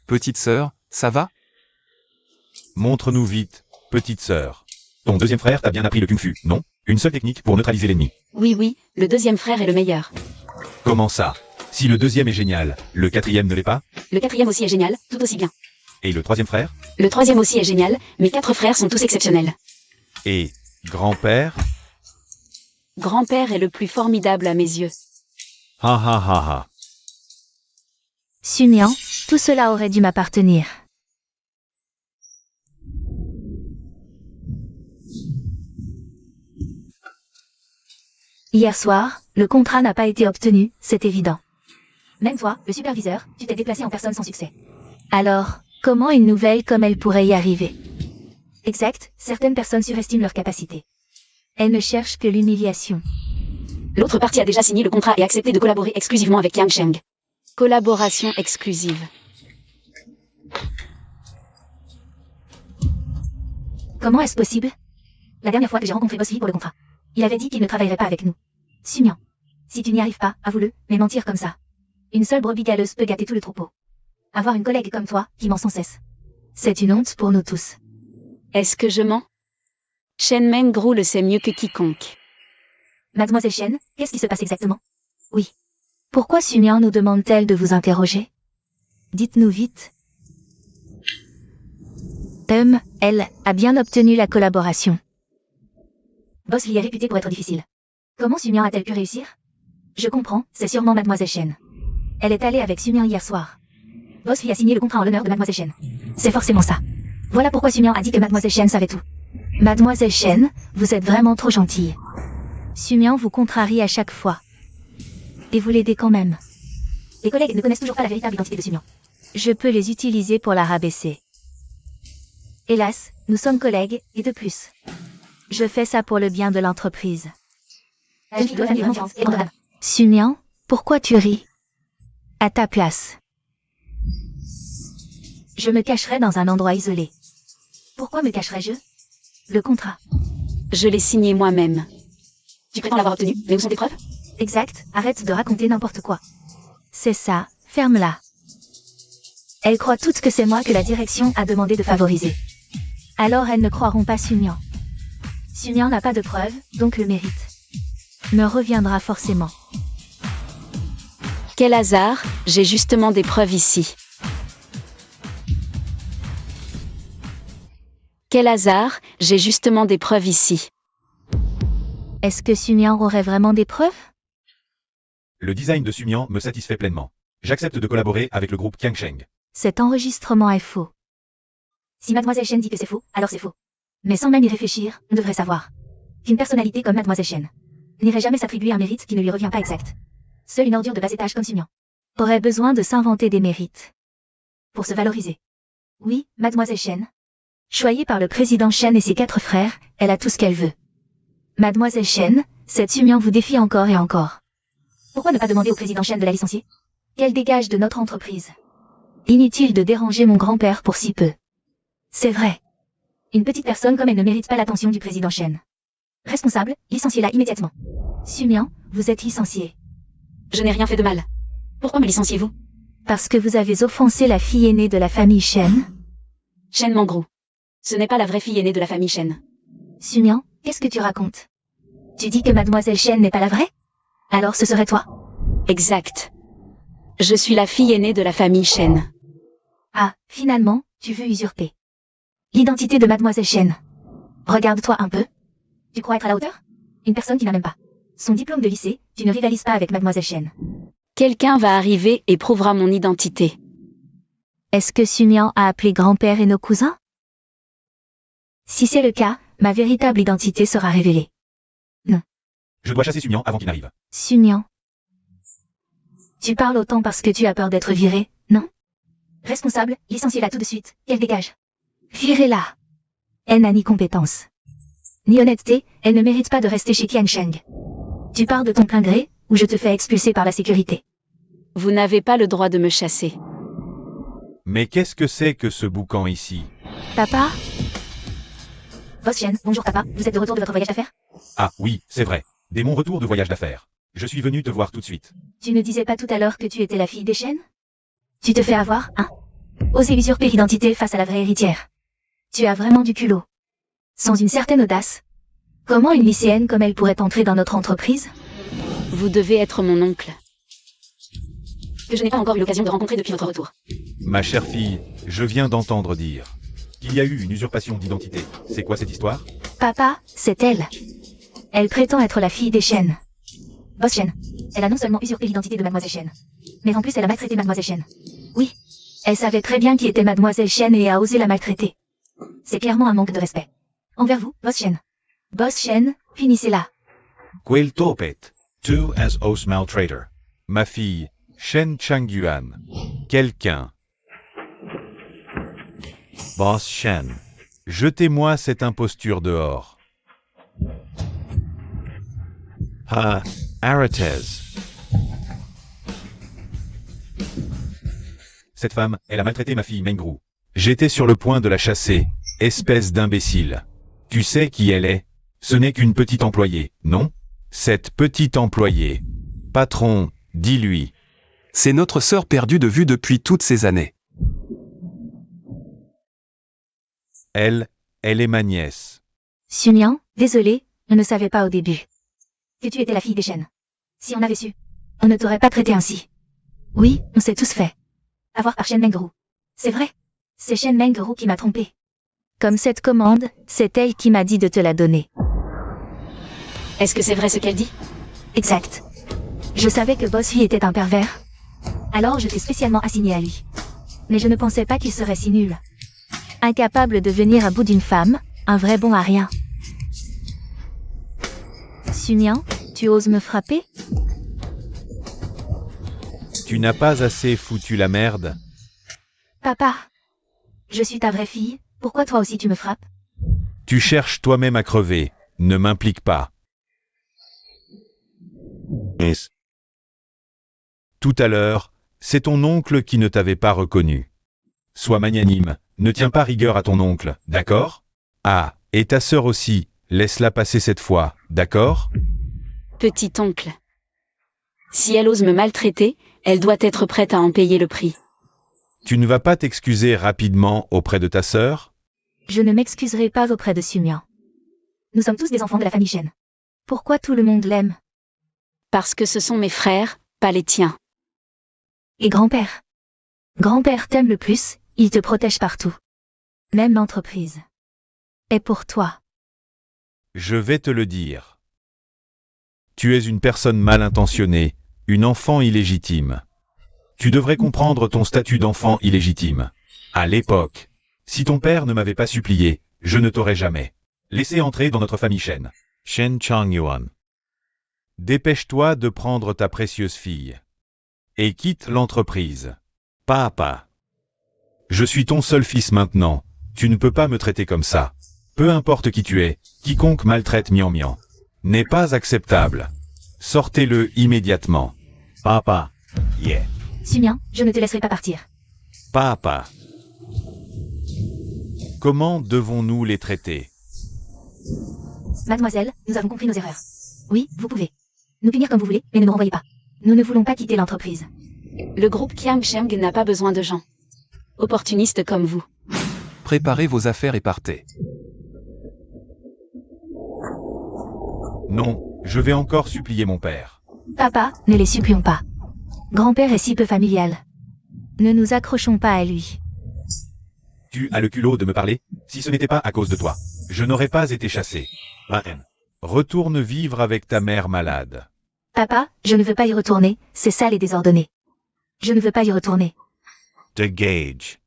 Petite sœur, ça va? Montre-nous vite, petite sœur. Ton deuxième frère t'a bien appris le kung fu, non? Une seule technique pour neutraliser l'ennemi. Oui, le deuxième frère est le meilleur. Comment ça? Si le deuxième est génial, le quatrième ne l'est pas? Le quatrième aussi est génial, tout aussi bien. Et le troisième frère? Le troisième aussi est génial, mes 4 frères sont tous exceptionnels. Et grand-père? Grand-père est le plus formidable à mes yeux. Ha ha ha ha. Sumian, tout cela aurait dû m'appartenir. Hier soir, le contrat n'a pas été obtenu, c'est évident. Même toi, le superviseur, tu t'es déplacé en personne sans succès. Alors, comment une nouvelle comme elle pourrait y arriver? Exact, certaines personnes surestiment leurs capacités. Elles ne cherchent que l'humiliation. L'autre partie a déjà signé le contrat et accepté de collaborer exclusivement avec Yang Sheng. Collaboration exclusive. Comment est-ce possible? La dernière fois que j'ai rencontré Boss Lee pour le contrat, il avait dit qu'il ne travaillerait pas avec nous. Sumian, si tu n'y arrives pas, avoue-le, mais mentir comme ça. Une seule brebis galeuse peut gâter tout le troupeau. Avoir une collègue comme toi, qui ment sans cesse. C'est une honte pour nous tous. Est-ce que je mens? Shen Mengru le sait mieux que quiconque. Mademoiselle Shen, qu'est-ce qui se passe exactement? Oui. Pourquoi Sumian nous demande-t-elle de vous interroger? Dites-nous vite. Elle a bien obtenu la collaboration. Boss Lee est réputé pour être difficile. Comment Sumian a-t-elle pu réussir? Je comprends, c'est sûrement Mademoiselle Shen. Elle est allée avec Sumian hier soir. Boss Lee a signé le contrat en l'honneur de Mademoiselle Shen. C'est forcément ça. Voilà pourquoi Sumian a dit que Mademoiselle Shen savait tout. Mademoiselle Shen, vous êtes vraiment trop gentille. Sumian vous contrarie à chaque fois. Et vous l'aidez quand même. Les collègues ne connaissent toujours pas la véritable identité de Sumian. Je peux les utiliser pour la rabaisser. Hélas, nous sommes collègues, et de plus. Je fais ça pour le bien de l'entreprise. Sumian, pourquoi tu ris? À ta place. Je me cacherai dans un endroit isolé. Pourquoi me cacherais-je? Le contrat. Je l'ai signé moi-même. Tu prétends l'avoir obtenu, mais où sont tes preuves? Exact, arrête de raconter n'importe quoi. C'est ça, ferme-la. Elles croient toutes que c'est moi que la direction a demandé de favoriser. Alors elles ne croiront pas Sumian. Sumian n'a pas de preuves, donc le mérite me reviendra forcément. Quel hasard, j'ai justement des preuves ici. Quel hasard, j'ai justement des preuves ici. Est-ce que Sumian aurait vraiment des preuves? Le design de Sumian me satisfait pleinement. J'accepte de collaborer avec le groupe Yang Sheng. Cet enregistrement est faux. Si Mademoiselle Shen dit que c'est faux, alors c'est faux. Mais sans même y réfléchir, on devrait savoir qu'une personnalité comme Mademoiselle Shen n'irait jamais s'attribuer un mérite qui ne lui revient pas exact. Seule une ordure de bas étage comme Sumian aurait besoin de s'inventer des mérites pour se valoriser. Oui, Mademoiselle Shen. Choyée par le président Shen et ses 4 frères, elle a tout ce qu'elle veut. Mademoiselle Shen, cette Sumian vous défie encore et encore. Pourquoi ne pas demander au président Chen de la licencier? Qu'elle dégage de notre entreprise. Inutile de déranger mon grand-père pour si peu. C'est vrai. Une petite personne comme elle ne mérite pas l'attention du président Chen. Responsable, licenciez-la immédiatement. Sumian, vous êtes licencié. Je n'ai rien fait de mal. Pourquoi me licenciez-vous? Parce que vous avez offensé la fille aînée de la famille Chen. Shen Mangrou. Ce n'est pas la vraie fille aînée de la famille Shen. Sumian, qu'est-ce que tu racontes? Tu dis que mademoiselle Chen n'est pas la vraie? Alors ce serait toi. Exact. Je suis la fille aînée de la famille Shen. Ah, finalement, tu veux usurper l'identité de mademoiselle Chen. Regarde-toi un peu. Tu crois être à la hauteur? Une personne qui n'a même pas son diplôme de lycée, tu ne rivalises pas avec mademoiselle Chen. Quelqu'un va arriver et prouvera mon identité. Est-ce que Sumian a appelé grand-père et nos cousins? Si c'est le cas, ma véritable identité sera révélée. Je dois chasser Sumian avant qu'il n'arrive. Sumian. Tu parles autant parce que tu as peur d'être viré, non? Responsable, licenciez-la tout de suite, qu'elle dégage. Virez-la. Elle n'a ni compétence, ni honnêteté, elle ne mérite pas de rester chez Qiansheng. Tu pars de ton plein gré, ou je te fais expulser par la sécurité. Vous n'avez pas le droit de me chasser. Mais qu'est-ce que c'est que ce boucan ici? Papa? Boss Chen, bonjour papa, vous êtes de retour de votre voyage d'affaires? Ah oui, c'est vrai. Dès mon retour de voyage d'affaires. Je suis venu te voir tout de suite. Tu ne disais pas tout à l'heure que tu étais la fille des Chen? Tu te fais avoir, hein? Oser usurper l'identité face à la vraie héritière. Tu as vraiment du culot. Sans une certaine audace. Comment une lycéenne comme elle pourrait entrer dans notre entreprise? Vous devez être mon oncle. Que je n'ai pas encore eu l'occasion de rencontrer depuis votre retour. Ma chère fille, je viens d'entendre dire qu'il y a eu une usurpation d'identité. C'est quoi cette histoire? Papa, c'est elle. Elle prétend être la fille des Chen. Boss Chen. Elle a non seulement usurpé l'identité de mademoiselle Chen, mais en plus elle a maltraité mademoiselle Chen. Oui. Elle savait très bien qui était mademoiselle Chen et a osé la maltraiter. C'est clairement un manque de respect. Envers vous, Boss Chen. Boss Chen, finissez-la. Quel topet. Tu as os maltraiter. Ma fille, Shen Changyuan. Quelqu'un. Boss Shen. Jetez-moi cette imposture dehors. Ah, arrêtez. Cette femme, elle a maltraité ma fille Mengrou. J'étais sur le point de la chasser, espèce d'imbécile. Tu sais qui elle est? Ce n'est qu'une petite employée, non? Cette petite employée. Patron, dis-lui. C'est notre sœur perdue de vue depuis toutes ces années. Elle est ma nièce. Sumian, désolé, on ne savait pas au début que tu étais la fille des Chen. Si on avait su, on ne t'aurait pas traité ainsi. Oui, on s'est tous fait avoir par Shen Mengrou. C'est vrai. C'est Shen Mengrou qui m'a trompé. Comme cette commande, c'est elle qui m'a dit de te la donner. Est-ce que c'est vrai ce qu'elle dit? Exact. Je savais que Bossy était un pervers. Alors je t'ai spécialement assigné à lui. Mais je ne pensais pas qu'il serait si nul. Incapable de venir à bout d'une femme, un vrai bon à rien. Sumian, tu oses me frapper? Tu n'as pas assez foutu la merde? Papa, je suis ta vraie fille, pourquoi toi aussi tu me frappes? Tu cherches toi-même à crever, ne m'implique pas. Tout à l'heure, c'est ton oncle qui ne t'avait pas reconnu. Sois magnanime, ne tiens pas rigueur à ton oncle, d'accord? Ah, et ta sœur aussi, laisse-la passer cette fois, d'accord? Petit oncle. Si elle ose me maltraiter, elle doit être prête à en payer le prix. Tu ne vas pas t'excuser rapidement auprès de ta sœur? Je ne m'excuserai pas auprès de Sumian. Nous sommes tous des enfants de la famille Chen. Pourquoi tout le monde l'aime? Parce que ce sont mes frères, pas les tiens. Et grand-père? Grand-père t'aime le plus, il te protège partout. Même l'entreprise. Et pour toi. Je vais te le dire. Tu es une personne mal intentionnée, une enfant illégitime. Tu devrais comprendre ton statut d'enfant illégitime. À l'époque, si ton père ne m'avait pas supplié, je ne t'aurais jamais laissé entrer dans notre famille Shen. Shen Changyuan. Dépêche-toi de prendre ta précieuse fille. Et quitte l'entreprise. Papa. Je suis ton seul fils maintenant, tu ne peux pas me traiter comme ça. Peu importe qui tu es, quiconque maltraite Mian Mian n'est pas acceptable. Sortez-le immédiatement. Papa. Yeah. Sumian, je ne te laisserai pas partir. Papa. Comment devons-nous les traiter? Mademoiselle, nous avons compris nos erreurs. Oui, vous pouvez. Nous punir comme vous voulez, mais ne nous renvoyez pas. Nous ne voulons pas quitter l'entreprise. Le groupe Kiang Sheng n'a pas besoin de gens opportunistes comme vous. Préparez vos affaires et partez. Non, je vais encore supplier mon père. Papa, ne les supplions pas. Grand-père est si peu familial. Ne nous accrochons pas à lui. Tu as le culot de me parler? Si ce n'était pas à cause de toi, je n'aurais pas été chassé. Retourne vivre avec ta mère malade. Papa, je ne veux pas y retourner, c'est sale et désordonné. Je ne veux pas y retourner. The Gage.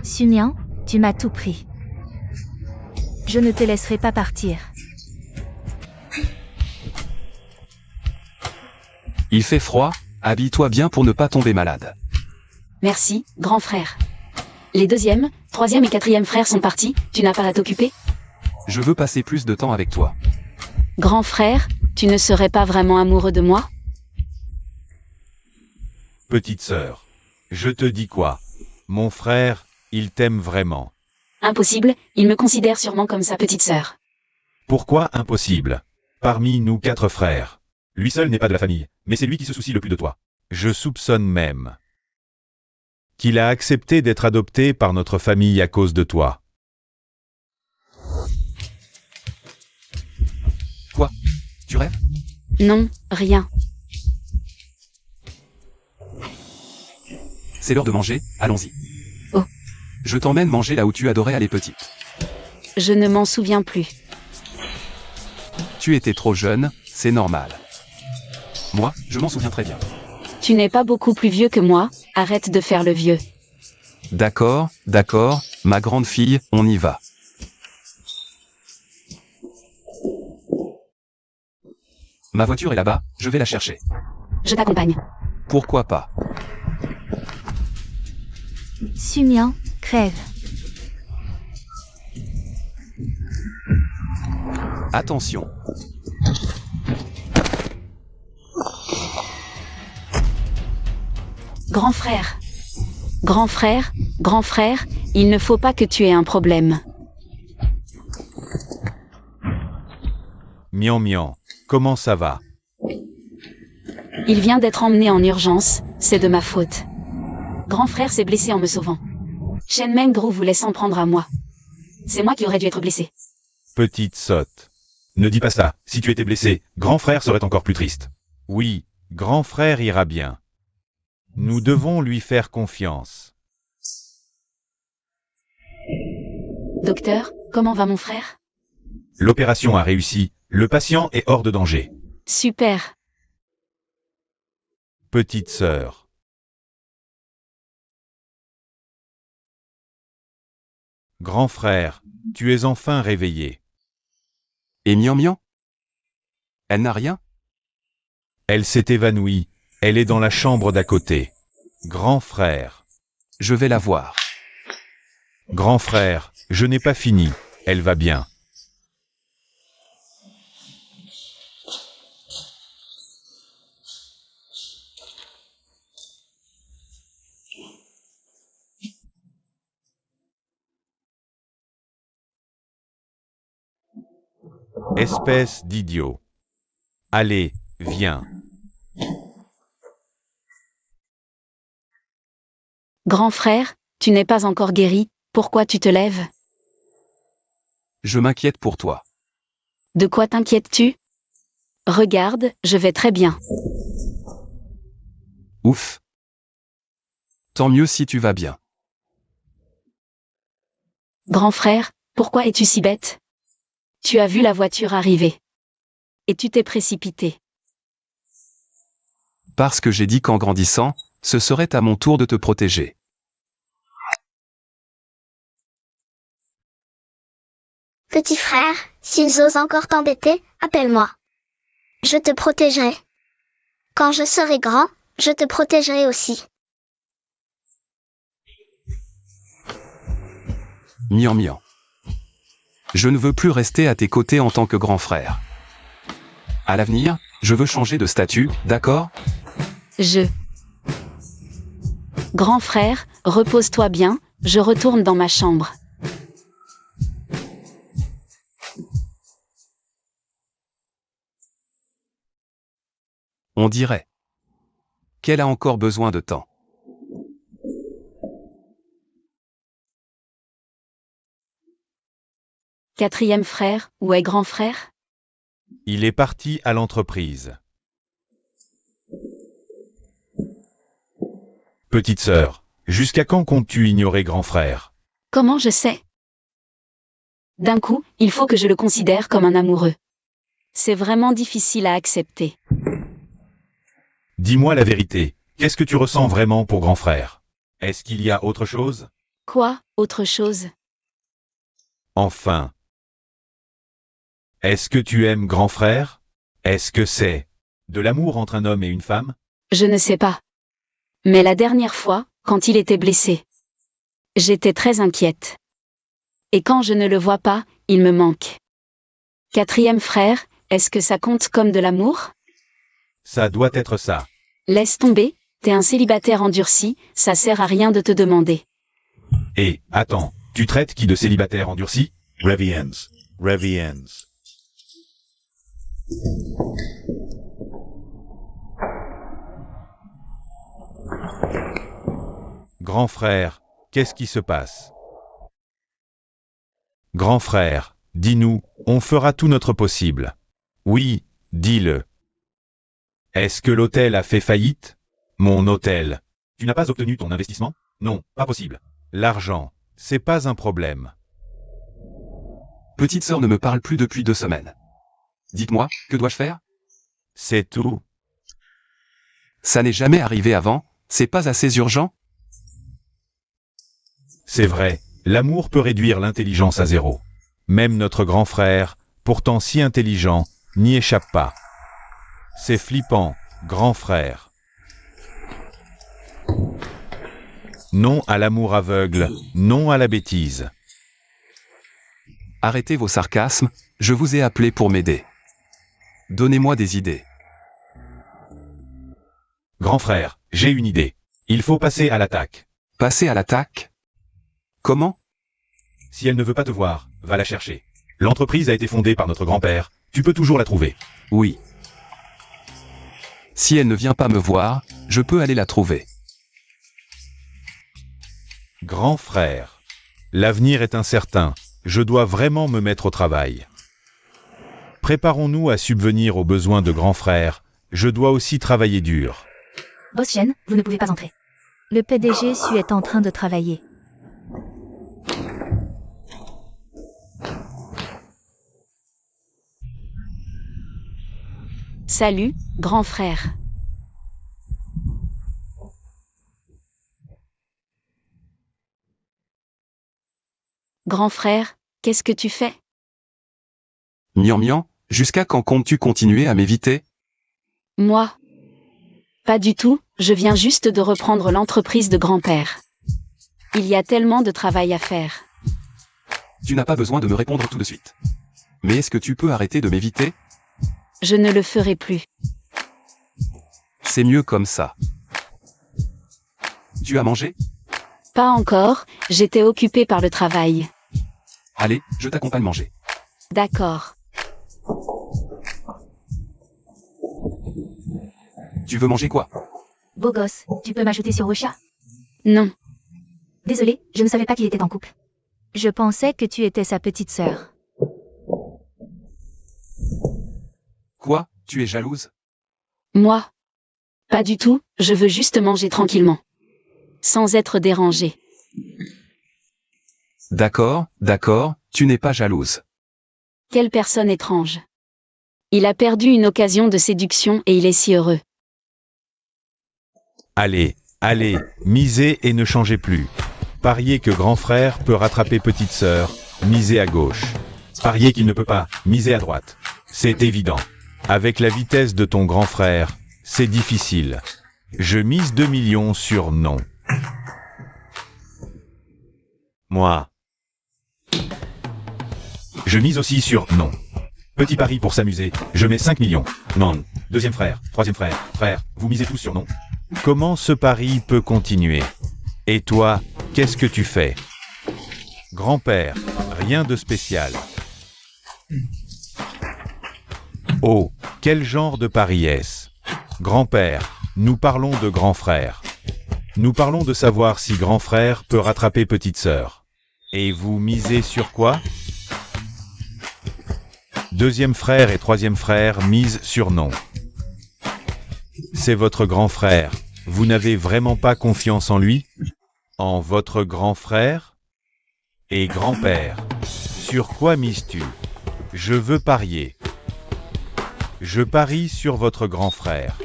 Sumian, tu m'as tout pris. Je ne te laisserai pas partir. Il fait froid, habille-toi bien pour ne pas tomber malade. Merci, grand frère. Les deuxième, troisième et quatrième frères sont partis, tu n'as pas à t'occuper? Je veux passer plus de temps avec toi. Grand frère, tu ne serais pas vraiment amoureux de moi? Petite sœur. Je te dis quoi? Mon frère, il t'aime vraiment. Impossible, il me considère sûrement comme sa petite sœur. Pourquoi impossible? Parmi nous 4 frères. Lui seul n'est pas de la famille, mais c'est lui qui se soucie le plus de toi. Je soupçonne même qu'il a accepté d'être adopté par notre famille à cause de toi. Quoi? Tu rêves? Non, rien. C'est l'heure de manger, allons-y. Oh. Je t'emmène manger là où tu adorais aller petite. Je ne m'en souviens plus. Tu étais trop jeune, c'est normal. Moi, je m'en souviens très bien. Tu n'es pas beaucoup plus vieux que moi, arrête de faire le vieux. D'accord, d'accord, ma grande fille, on y va. Ma voiture est là-bas, je vais la chercher. Je t'accompagne. Pourquoi pas? Sumian, crève. Attention. Grand frère. Grand frère, grand frère, il ne faut pas que tu aies un problème. Mian Mian, comment ça va? Il vient d'être emmené en urgence, c'est de ma faute. Grand frère s'est blessé en me sauvant. Shen Mengru voulait s'en prendre à moi. C'est moi qui aurais dû être blessé. Petite sotte. Ne dis pas ça, si tu étais blessé, grand frère serait encore plus triste. Oui, grand frère ira bien. Nous devons lui faire confiance. Docteur, comment va mon frère? L'opération a réussi, le patient est hors de danger. Super. Petite sœur. Grand frère, tu es enfin réveillé. Et Mian Mian? Elle n'a rien? Elle s'est évanouie, elle est dans la chambre d'à côté. Grand frère. Je vais la voir. Grand frère, je n'ai pas fini, elle va bien. Espèce d'idiot. Allez, viens. Grand frère, tu n'es pas encore guéri, pourquoi tu te lèves? Je m'inquiète pour toi. De quoi t'inquiètes-tu? Regarde, je vais très bien. Ouf. Tant mieux si tu vas bien. Grand frère, pourquoi es-tu si bête? Tu as vu la voiture arriver. Et tu t'es précipité. Parce que j'ai dit qu'en grandissant, ce serait à mon tour de te protéger. Petit frère, s'ils osent encore t'embêter, appelle-moi. Je te protégerai. Quand je serai grand, je te protégerai aussi. Mian Mian. Je ne veux plus rester à tes côtés en tant que grand frère. À l'avenir, je veux changer de statut, d'accord? Grand frère, repose-toi bien, je retourne dans ma chambre. On dirait qu'elle a encore besoin de temps. Quatrième frère, où est grand frère? Il est parti à l'entreprise. Petite sœur, jusqu'à quand comptes-tu ignorer grand frère? Comment je sais? D'un coup, il faut que je le considère comme un amoureux. C'est vraiment difficile à accepter. Dis-moi la vérité, qu'est-ce que tu ressens vraiment pour grand frère? Est-ce qu'il y a autre chose? Quoi, autre chose? Enfin. Est-ce que tu aimes grand frère? Est-ce que c'est de l'amour entre un homme et une femme? Je ne sais pas. Mais la dernière fois, quand il était blessé, j'étais très inquiète. Et quand je ne le vois pas, il me manque. Quatrième frère, est-ce que ça compte comme de l'amour? Ça doit être ça. Laisse tomber, t'es un célibataire endurci, ça sert à rien de te demander. Et, attends, tu traites qui de célibataire endurci? Reviens. Grand frère, qu'est-ce qui se passe? Grand frère, dis-nous, on fera tout notre possible. Oui, dis-le. Est-ce que l'hôtel a fait faillite? Mon hôtel. Tu n'as pas obtenu ton investissement? Non, pas possible. L'argent, c'est pas un problème. Petite sœur ne me parle plus depuis 2 semaines. Dites-moi, que dois-je faire? C'est tout. Ça n'est jamais arrivé avant, c'est pas assez urgent? C'est vrai, l'amour peut réduire l'intelligence à zéro. Même notre grand frère, pourtant si intelligent, n'y échappe pas. C'est flippant, grand frère. Non à l'amour aveugle, non à la bêtise. Arrêtez vos sarcasmes, je vous ai appelé pour m'aider. Donnez-moi des idées. Grand frère, j'ai une idée. Il faut passer à l'attaque. Passer à l'attaque? Comment? Si elle ne veut pas te voir, va la chercher. L'entreprise a été fondée par notre grand-père, tu peux toujours la trouver. Oui. Si elle ne vient pas me voir, je peux aller la trouver. Grand frère, l'avenir est incertain, je dois vraiment me mettre au travail. Préparons-nous à subvenir aux besoins de grand frère, je dois aussi travailler dur. Boss Shen, vous ne pouvez pas entrer. Le PDG Su est en train de travailler. Salut, grand frère. Grand frère, qu'est-ce que tu fais? Mian, jusqu'à quand comptes-tu continuer à m'éviter? Moi? Pas du tout, je viens juste de reprendre l'entreprise de grand-père. Il y a tellement de travail à faire. Tu n'as pas besoin de me répondre tout de suite. Mais est-ce que tu peux arrêter de m'éviter? Je ne le ferai plus. C'est mieux comme ça. Tu as mangé? Pas encore, j'étais occupée par le travail. Allez, je t'accompagne manger. D'accord. Tu veux manger quoi? Beau gosse, tu peux m'ajouter sur Ocha? Non. Désolé, je ne savais pas qu'il était en couple. Je pensais que tu étais sa petite sœur. Quoi? Tu es jalouse? Moi? Pas du tout, je veux juste manger tranquillement. Sans être dérangée. D'accord, tu n'es pas jalouse. Quelle personne étrange. Il a perdu une occasion de séduction et il est si heureux. Allez, misez et ne changez plus. Pariez que grand frère peut rattraper petite sœur, misez à gauche. Pariez qu'il ne peut pas, misez à droite. C'est évident. Avec la vitesse de ton grand frère, c'est difficile. Je mise 2 millions sur non. Moi. Je mise aussi sur non. Petit pari pour s'amuser, je mets 5 millions. Non. Deuxième frère, troisième frère, frère, vous misez tous sur non. Comment ce pari peut continuer? Et toi, qu'est-ce que tu fais? Grand-père, rien de spécial. Oh, quel genre de pari est-ce? Grand-père, nous parlons de grand frère. Nous parlons de savoir si grand frère peut rattraper petite sœur. Et vous misez sur quoi? Deuxième frère et troisième frère misent sur non. C'est votre grand frère. Vous n'avez vraiment pas confiance en lui? En votre grand frère? Et grand-père, sur quoi mises-tu? Je veux parier. Je parie sur votre grand frère.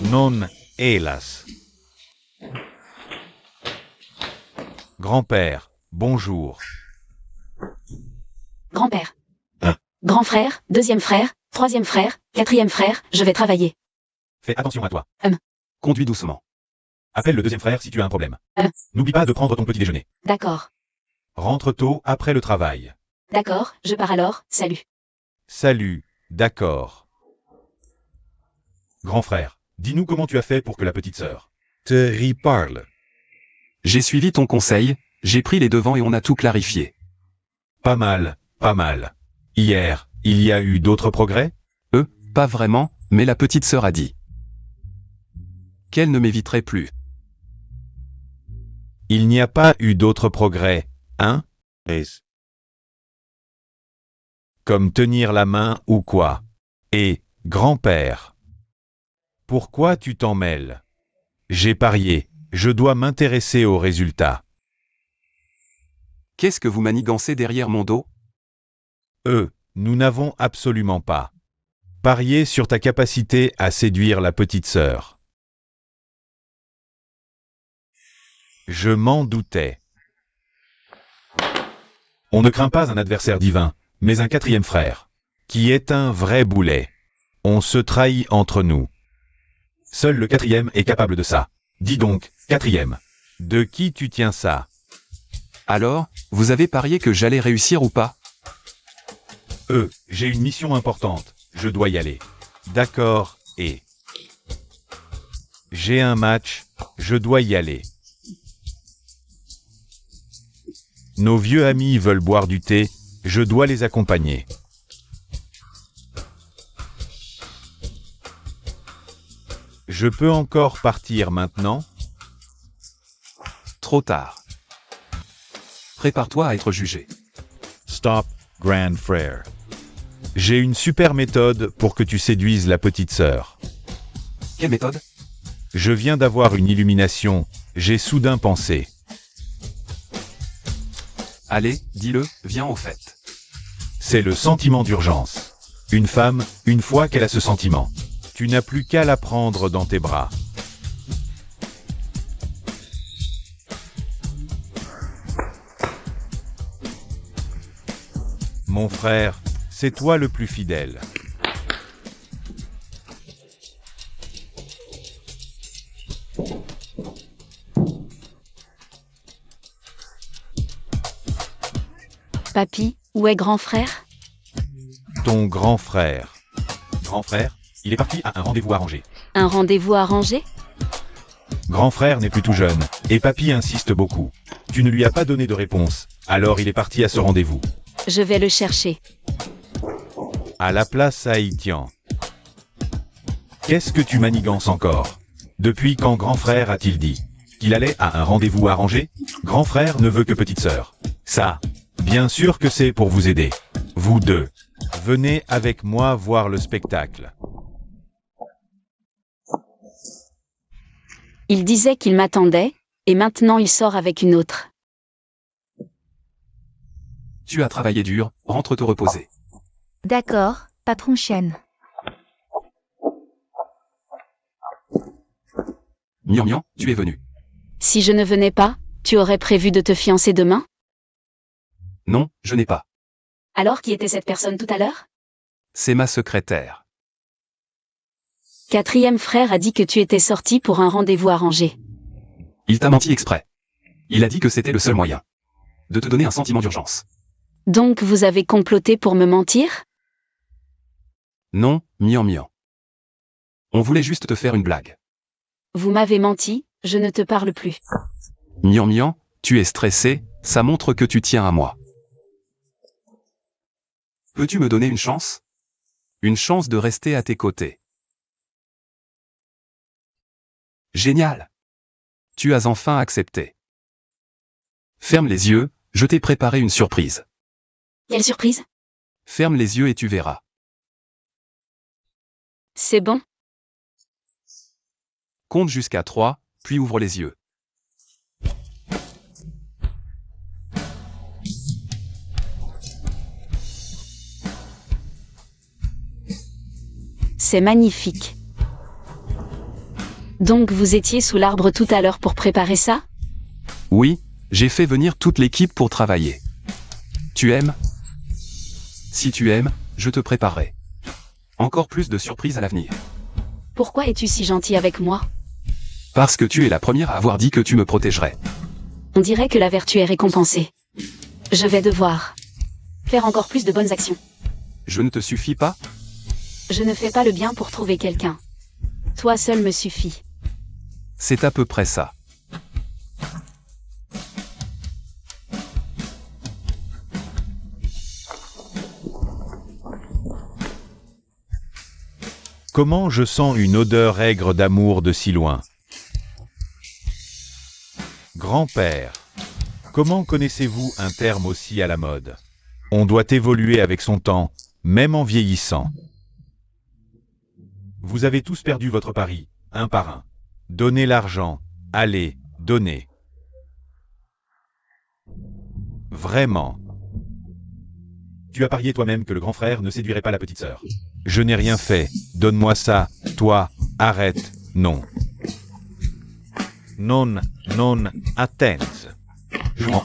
Non, hélas. Grand-père, bonjour. Grand-père. Hein? Grand frère, deuxième frère, troisième frère, quatrième frère, je vais travailler. Fais attention à toi. Conduis doucement. Appelle le deuxième frère si tu as un problème. Hein? N'oublie pas de prendre ton petit déjeuner. D'accord. Rentre tôt après le travail. D'accord, je pars alors, salut. Salut, d'accord. Grand frère, dis-nous comment tu as fait pour que la petite sœur te parle. J'ai suivi ton conseil, j'ai pris les devants et on a tout clarifié. Pas mal, pas mal. Hier, il y a eu d'autres progrès? Pas vraiment, mais la petite sœur a dit qu'elle ne m'éviterait plus. Il n'y a pas eu d'autres progrès, hein? Comme tenir la main ou quoi? Et, grand-père, pourquoi tu t'en mêles? J'ai parié, je dois m'intéresser aux résultats. Qu'est-ce que vous manigancez derrière mon dos? Nous n'avons absolument pas parié sur ta capacité à séduire la petite sœur. Je m'en doutais. On ne craint pas un adversaire divin, mais un quatrième frère, qui est un vrai boulet. On se trahit entre nous. Seul le quatrième est capable de ça. Dis donc, quatrième, de qui tu tiens ça? Alors, vous avez parié que j'allais réussir ou pas? J'ai une mission importante, je dois y aller. D'accord, et... J'ai un match, je dois y aller. Nos vieux amis veulent boire du thé, je dois les accompagner. Je peux encore partir maintenant? Trop tard. Prépare-toi à être jugé. Stop, grand frère. J'ai une super méthode pour que tu séduises la petite sœur. Quelle méthode? Je viens d'avoir une illumination, j'ai soudain pensé. Allez, dis-le, viens au fait. C'est le sentiment d'urgence. Une femme, une fois qu'elle a ce sentiment, tu n'as plus qu'à la prendre dans tes bras. Mon frère, c'est toi le plus fidèle. Papy, où est grand frère? Ton grand frère. Grand frère, il est parti à un rendez-vous arrangé. Un rendez-vous arrangé? Grand frère n'est plus tout jeune, et papy insiste beaucoup. Tu ne lui as pas donné de réponse, alors il est parti à ce rendez-vous. Je vais le chercher. À la place Haïtien. Qu'est-ce que tu manigances encore? Depuis quand grand frère a-t-il dit qu'il allait à un rendez-vous arrangé? Grand frère ne veut que petite sœur. Ça, bien sûr que c'est pour vous aider. Vous deux, venez avec moi voir le spectacle. Il disait qu'il m'attendait, et maintenant il sort avec une autre. Tu as travaillé dur, rentre te reposer. D'accord, patron Chen. Mian, tu es venu. Si je ne venais pas, tu aurais prévu de te fiancer demain? Non, je n'ai pas. Alors qui était cette personne tout à l'heure? C'est ma secrétaire. Quatrième frère a dit que tu étais sorti pour un rendez-vous arrangé. Il t'a menti exprès. Il a dit que c'était le seul moyen. de te donner un sentiment d'urgence. Donc vous avez comploté pour me mentir? Non, miam. On voulait juste te faire une blague. Vous m'avez menti, je ne te parle plus. Miam, tu es stressé, ça montre que tu tiens à moi. Peux-tu me donner une chance? Une chance de rester à tes côtés. Génial! Tu as enfin accepté. Ferme les yeux, je t'ai préparé une surprise. Quelle surprise? Ferme les yeux et tu verras. C'est bon? Compte jusqu'à 3, puis ouvre les yeux. C'est magnifique. Donc vous étiez sous l'arbre tout à l'heure pour préparer ça? Oui, j'ai fait venir toute l'équipe pour travailler. Tu aimes? Si tu aimes, je te préparerai. Encore plus de surprises à l'avenir. Pourquoi es-tu si gentil avec moi? Parce que tu es la première à avoir dit que tu me protégerais. On dirait que la vertu est récompensée. Je vais devoir faire encore plus de bonnes actions. Je ne te suffis pas? Je ne fais pas le bien pour trouver quelqu'un. Toi seul me suffit. C'est à peu près ça. Comment je sens une odeur aigre d'amour de si loin? Grand-père. Comment connaissez-vous un terme aussi à la mode? On doit évoluer avec son temps, même en vieillissant. Vous avez tous perdu votre pari, un par un. Donnez l'argent. Allez, donnez. Vraiment. Tu as parié toi-même que le grand frère ne séduirait pas la petite sœur. Je n'ai rien fait. Donne-moi ça. Toi, arrête. Non. Non, attends. Jouant.